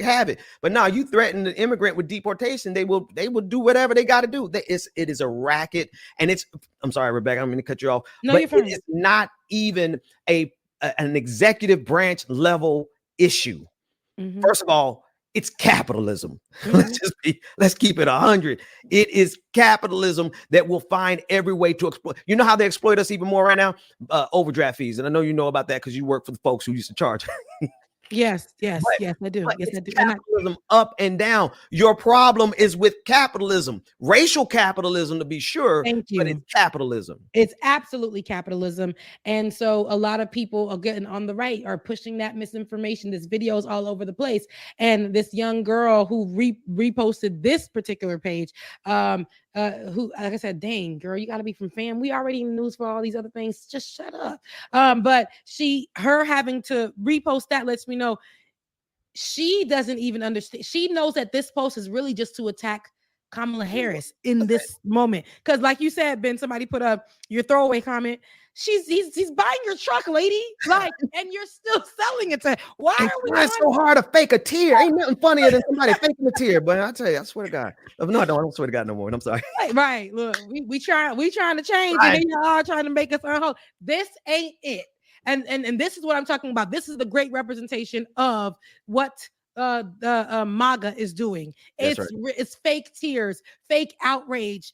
D: have it. But now you threaten the immigrant with deportation, they will do whatever they got to do. It is a racket, and I'm sorry, Rebecca, I'm going to cut you off.
A: No,
D: but
A: you're fine.
D: It's not even an executive branch level issue. Mm-hmm. First of all, it's capitalism. Mm-hmm. Let's keep it 100. It is capitalism that will find every way to exploit. You know how they exploit us even more right now? Overdraft fees. And I know you know about that because you work for the folks who used to charge.
A: Yes, I do. Yes, I do.
D: Capitalism up and down. Your problem is with capitalism, racial capitalism, to be sure.
A: Thank you.
D: But it's capitalism.
A: It's absolutely capitalism. And so a lot of people again on the right are pushing that misinformation. There's videos all over the place. And this young girl who reposted this particular page, who, like I said, dang girl, you got to be from fam. We already in the news for all these other things. Just shut up. But her having to repost that lets me know she doesn't even understand. She knows that this post is really just to attack Kamala Harris in this moment. Because like you said, Ben, somebody put up your throwaway comment. He's buying your truck, lady. Like, and you're still selling it to. Why are we
D: trying so hard to fake a tear? Ain't nothing funnier than somebody faking a tear. But I tell you, I swear to God. No, I don't swear to God no more. I'm sorry.
A: Right. Look, we trying to change, and then y'all trying to make us unwhole. This ain't it. And this is what I'm talking about. This is the great representation of what the MAGA is doing. It's fake tears, fake outrage.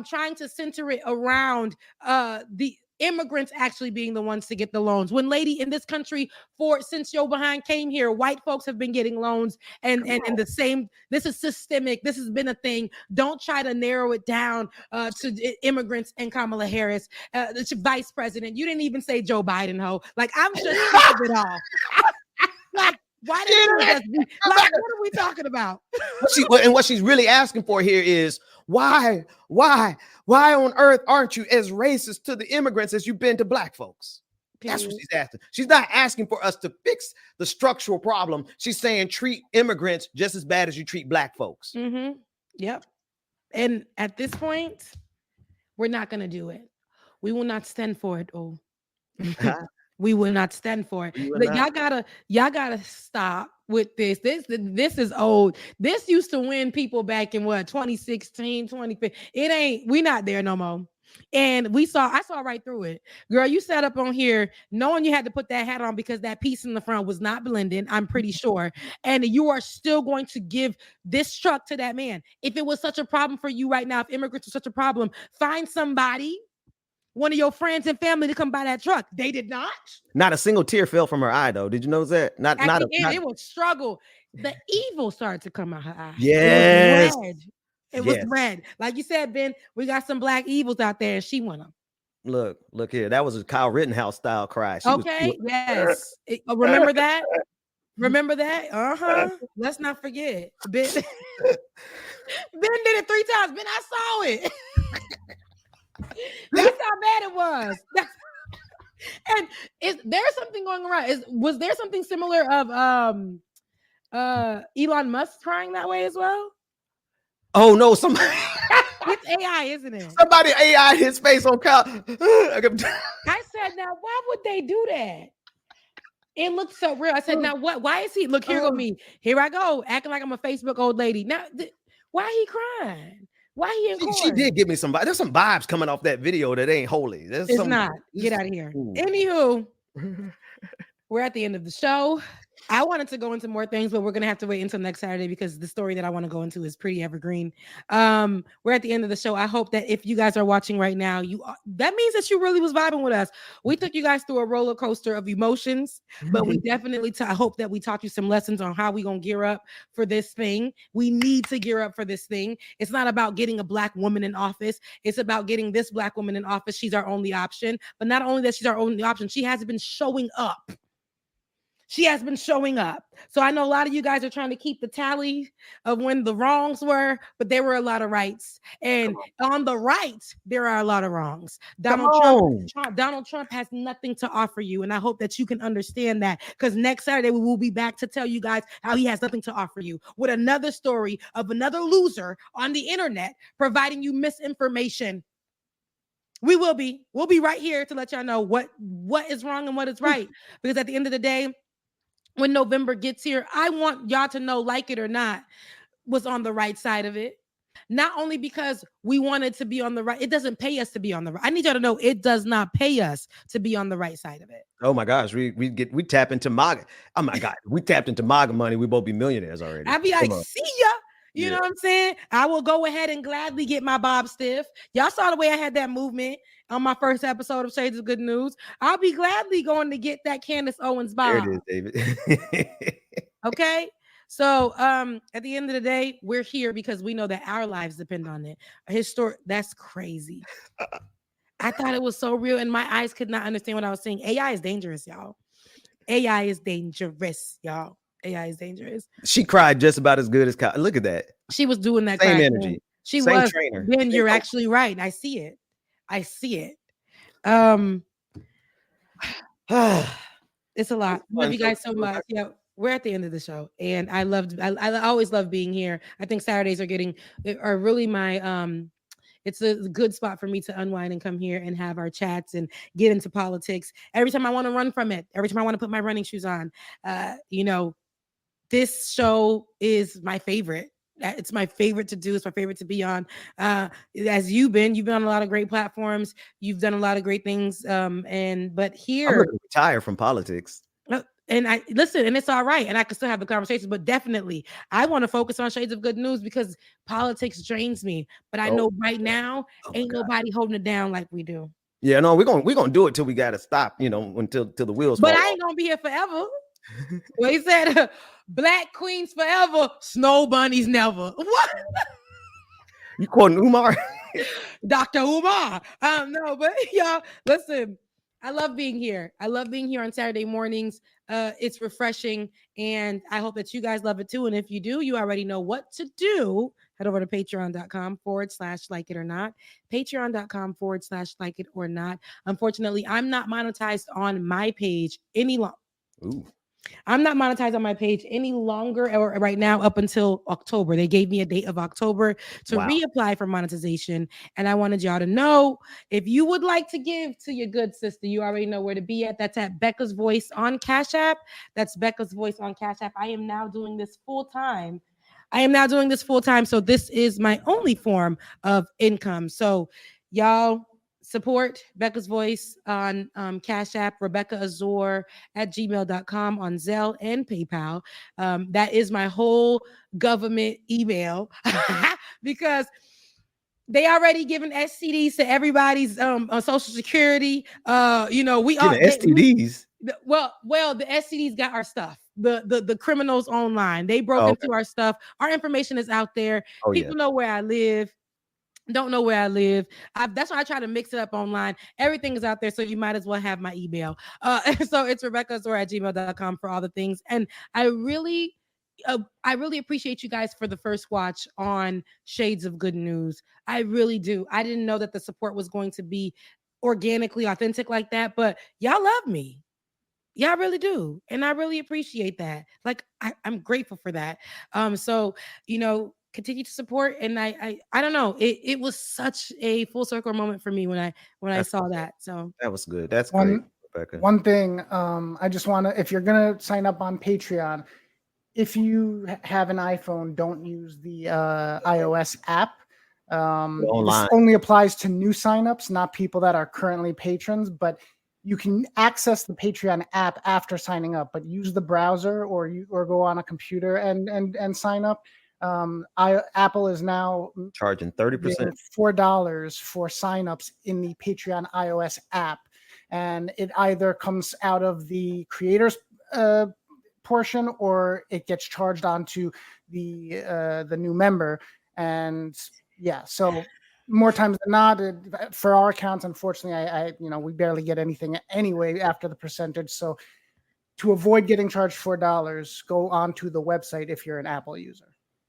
A: Trying to center it around the immigrants actually being the ones to get the loans. When lady in this country, since Joe Behind came here, white folks have been getting loans, and the same. This is systemic. This has been a thing. Don't try to narrow it down to immigrants and Kamala Harris, the vice president. You didn't even say Joe Biden, ho. Like, I'm just sick of it all. Like, why did you like, what are we talking about?
D: And what she's really asking for here is why on earth aren't you as racist to the immigrants as you've been to black folks? That's what she's asking. She's not asking for us to fix the structural problem. She's saying treat immigrants just as bad as you treat black folks.
A: Mm-hmm. Yep. And at this point, we're not going to do it. We will not stand for it. Oh. We will not stand for it. Y'all gotta stop with this. This is old. This used to win people back in 2016, 2015. We not there no more. And I saw right through it. Girl, you sat up on here knowing you had to put that hat on because that piece in the front was not blending, I'm pretty sure. And you are still going to give this truck to that man. If it was such a problem for you right now, if immigrants are such a problem, find somebody, one of your friends and family, to come buy that truck. They did not. Not
D: a single tear fell from her eye, though. Did you notice that?
A: It was struggle. The evil started to come out her eye.
D: Yes.
A: It was red. Like you said, Ben, we got some black evils out there, and she won them.
D: Look here. That was a Kyle Rittenhouse style cry.
A: Yes. Remember that? Remember that? Uh-huh. Let's not forget. Ben did it 3 times. Ben, I saw it. That's how bad it was. And is there something going around? Was there something similar of Elon Musk trying that way as well?
D: Oh no, somebody
A: It's AI, isn't it?
D: somebody AI his face on couch.
A: I said, now why would they do that? It looks so real. I said, now what? Why is he? Look, here go me. Here I go, acting like I'm a Facebook old lady. Now, why he crying? Why he in court?
D: She did give me some vibes. There's some vibes coming off that video that ain't holy.
A: It's not. Get out of here. Anywho, we're at the end of the show. I wanted to go into more things, but we're going to have to wait until next Saturday because the story that I want to go into is pretty evergreen. We're at the end of the show. I hope that if you guys are watching right now, that means that you really was vibing with us. We took you guys through a roller coaster of emotions, but we definitely I hope that we taught you some lessons on how we're going to gear up for this thing. We need to gear up for this thing. It's not about getting a Black woman in office. It's about getting this Black woman in office. She's our only option. But not only that she's our only option, she has been showing up. She has been showing up. So I know a lot of you guys are trying to keep the tally of when the wrongs were, but there were a lot of rights. And on the right, there are a lot of wrongs. Donald Trump has nothing to offer you. And I hope that you can understand that, because next Saturday we will be back to tell you guys how he has nothing to offer you with another story of another loser on the internet providing you misinformation. We'll be right here to let y'all know what is wrong and what is right. Because at the end of the day, when November gets here, I want y'all to know, like it or not, was on the right side of it. Not only because we wanted to be on the right, it doesn't pay us to be on the right. I need y'all to know it does not pay us to be on the right side of it.
D: Oh my gosh, we tap into MAGA. Oh my God, we tapped into MAGA money. We both be millionaires already.
A: I'd be like, see ya. You know what I'm saying? I will go ahead and gladly get my Bob Stiff. Y'all saw the way I had that movement on my first episode of Shades of Good News. I'll be gladly going to get that Candace Owens Bob.
D: There it is, David.
A: Okay. So at the end of the day, we're here because we know that our lives depend on it. That's crazy. I thought it was so real, and my eyes could not understand what I was saying. AI is dangerous, y'all. AI is dangerous, y'all. AI is dangerous.
D: She cried just about as good as Kyle. Look at that.
A: She was doing that
D: same energy.
A: She
D: same
A: was.
D: Trainer.
A: Ben, you're actually right. I see it. It's a lot. Love you guys so much. Yeah, we're at the end of the show, and I always love being here. I think Saturdays are really my it's a good spot for me to unwind and come here and have our chats and get into politics. Every time I want to run from it, every time I want to put my running shoes on, this show is my favorite. It's my favorite to do. It's my favorite to be on. As you've been on a lot of great platforms. You've done a lot of great things. But here,
D: I'm gonna retire from politics.
A: And I listen, and it's all right. And I can still have the conversation, but definitely I want to focus on Shades of Good News because politics drains me. But I know right now ain't nobody holding it down like we do.
D: Yeah, no, we're gonna do it till we gotta stop, until the wheels
A: fall
D: off.
A: I ain't gonna be here forever. Well, he said, Black queens forever, snow bunnies never. What?
D: You quoting Umar?
A: Dr. Umar. No, but y'all, listen, I love being here. I love being here on Saturday mornings. It's refreshing, and I hope that you guys love it too. And if you do, you already know what to do. Head over to patreon.com/like it or not. Patreon.com/like it or not. Unfortunately, I'm not monetized on my page any longer. I'm not monetized on my page any longer or right now up until October. They gave me a date of October to reapply for monetization. And I wanted y'all to know, if you would like to give to your good sister, you already know where to be at. That's at Becca's Voice on Cash App. That's Becca's Voice on Cash App. I am now doing this full time. So this is my only form of income. So y'all, support Becca's Voice on Cash App, Rebecca Azor at gmail.com, on Zelle and PayPal. That is my whole government email because they already given STDs to everybody's on Social Security. We are
D: STDs.
A: Well, the STDs got our stuff. The criminals online. They broke into our stuff. Our information is out there. People know where I live. Don't know where I live. That's why I try to mix it up online. Everything is out there, so you might as well have my email. So it's RebeccaZor at gmail.com for all the things. And I really appreciate you guys for the first watch on Shades of Good News. I really do. I didn't know that the support was going to be organically authentic like that, but y'all love me. Y'all really do. And I really appreciate that. Like, I'm grateful for that. So, continue to support. And I don't know. It was such a full circle moment for me when I saw that. So
D: that was good. That's great, Rebecca.
G: One thing, I just want to, if you're going to sign up on Patreon, if you have an iPhone, don't use the iOS app. This only applies to new signups, not people that are currently patrons, but you can access the Patreon app after signing up, but use the browser or go on a computer and sign up. Apple is now
D: charging 30%,
G: $4 for signups in the Patreon iOS app, and it either comes out of the creators portion or it gets charged onto the new member. And yeah, so more times than not, for our accounts, unfortunately, we barely get anything anyway after the percentage. So to avoid getting charged $4, go onto the website if you're an Apple user.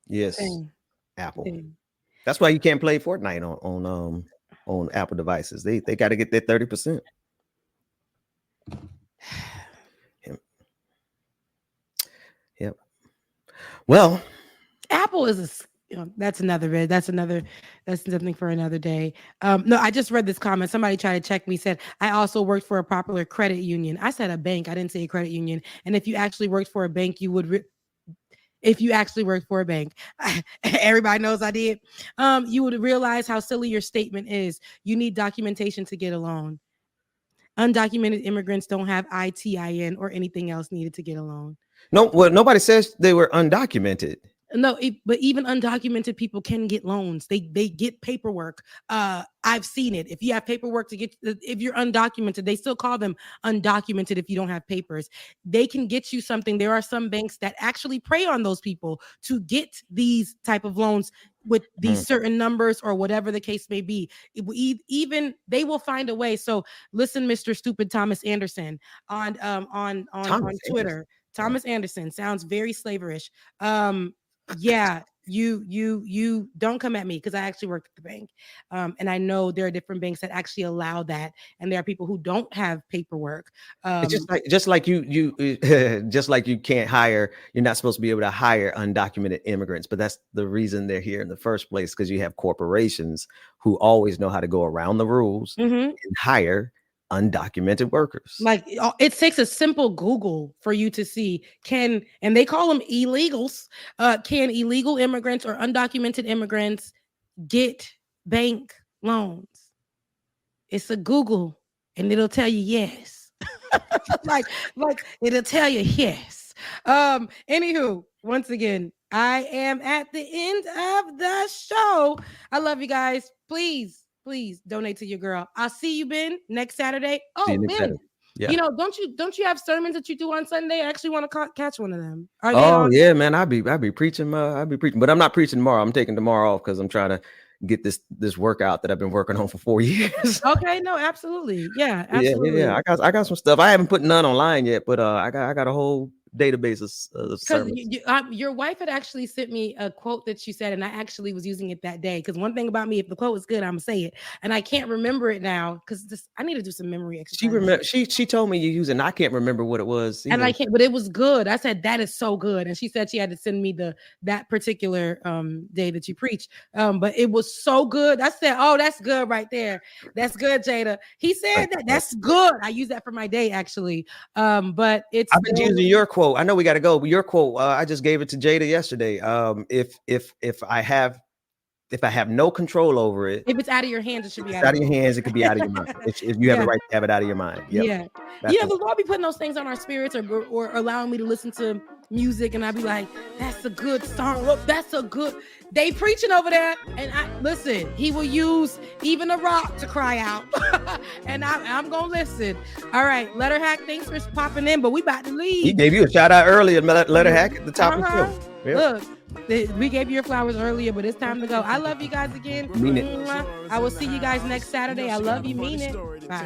D: Yes, Apple. That's why you can't play Fortnite on Apple devices. They got to get that 30%. Yep. Well,
A: Apple is that's something for another day. No, I just read this comment. Somebody tried to check me, said, I also worked for a popular credit union. I said a bank. I didn't say a credit union. And if you actually worked for a bank, you would, if you actually worked for a bank, everybody knows I did. You would realize how silly your statement is. You need documentation to get a loan. Undocumented immigrants don't have ITIN or anything else needed to get a loan.
D: No, well, nobody says they were undocumented.
A: No, but even undocumented people can get loans. They get paperwork. I've seen it. If you have paperwork if you're undocumented, they still call them undocumented if you don't have papers. They can get you something. There are some banks that actually prey on those people to get these type of loans with these certain numbers or whatever the case may be. Even they will find a way. So listen, Mr. Stupid Thomas Anderson on Twitter. Thomas Anderson sounds very slaverish. Yeah, you don't come at me because I actually worked at the bank. And I know there are different banks that actually allow that. And there are people who don't have paperwork.
D: It's just like you can't hire, you're not supposed to be able to hire undocumented immigrants, but that's the reason they're here in the first place, because you have corporations who always know how to go around the rules and hire undocumented workers.
A: Like, it takes a simple Google for you to see and they call them illegals. Can illegal immigrants or undocumented immigrants get bank loans? It's a Google and it'll tell you yes. like it'll tell you yes. Anywho, once again, I am at the end of the show. I love you guys. Please donate to your girl. I'll see you, Ben, next Saturday. Oh, Ben, yeah. Don't you have sermons that you do on Sunday? I actually want to catch one of them.
D: Yeah, man. I'll be preaching. But I'm not preaching tomorrow. I'm taking tomorrow off because I'm trying to get this workout that I've been working on for 4 years.
A: Okay, no, absolutely. Yeah, absolutely.
D: Yeah. I got some stuff. I haven't put none online yet, but I got a whole database of sermons.
A: Your wife had actually sent me a quote that she said, and I actually was using it that day. Because one thing about me, if the quote is good, I'm gonna say it, and I can't remember it now because I need to do some memory exercise.
D: She told me you use it, and I can't remember what it was either.
A: And I can't, but it was good. I said that is so good, and she said she had to send me that particular day that you preached. But it was so good. I said, oh, that's good right there. That's good, Jada. He said that's good. I use that for my day actually. But
D: I've been using your quote. I know we got to go, but your quote, I just gave it to Jada yesterday. If I have no control over it,
A: if it's out of your hands, it should be
D: out of your hands. It could be out of your mind. If you have the right to have it out of your mind. Yep.
A: Yeah. The Lord be putting those things on our spirits or allowing me to listen to music, and I'd be like, that's a good song. Look, that's a good. They preaching over there, and listen. He will use even a rock to cry out, and I'm gonna listen. All right, Letterhack, thanks for popping in, but we about to leave.
D: He gave you a shout out earlier, Letterhack, at the top of the show. Yep.
A: Look, we gave you your flowers earlier, but it's time to go. I love you guys again.
D: Mean it.
A: I will see you guys next Saturday. I love you. Mean it. Bye.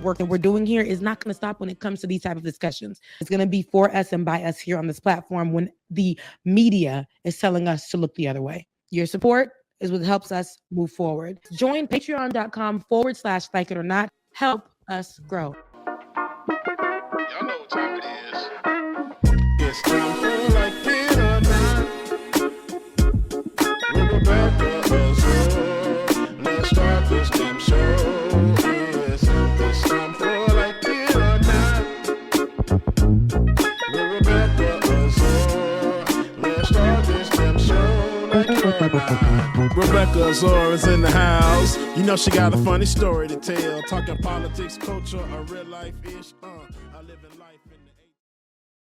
A: Work that we're doing here is not going to stop when it comes to these type of discussions. It's going to be for us and by us here on this platform when the media is telling us to look the other way. Your support is what helps us move forward. Join patreon.com/like it or not. Help us grow.
B: Y'all know what time it is. It's time for Like It or Not. With Rebecca Azor. Let's start this damn show. Yes, it's time for Like It or Not. With Rebecca Azor. Let's start this damn show. Like It or Not. Rebecca Azor is in the house. You know she got a funny story to tell. Talking politics, culture, or real life ish.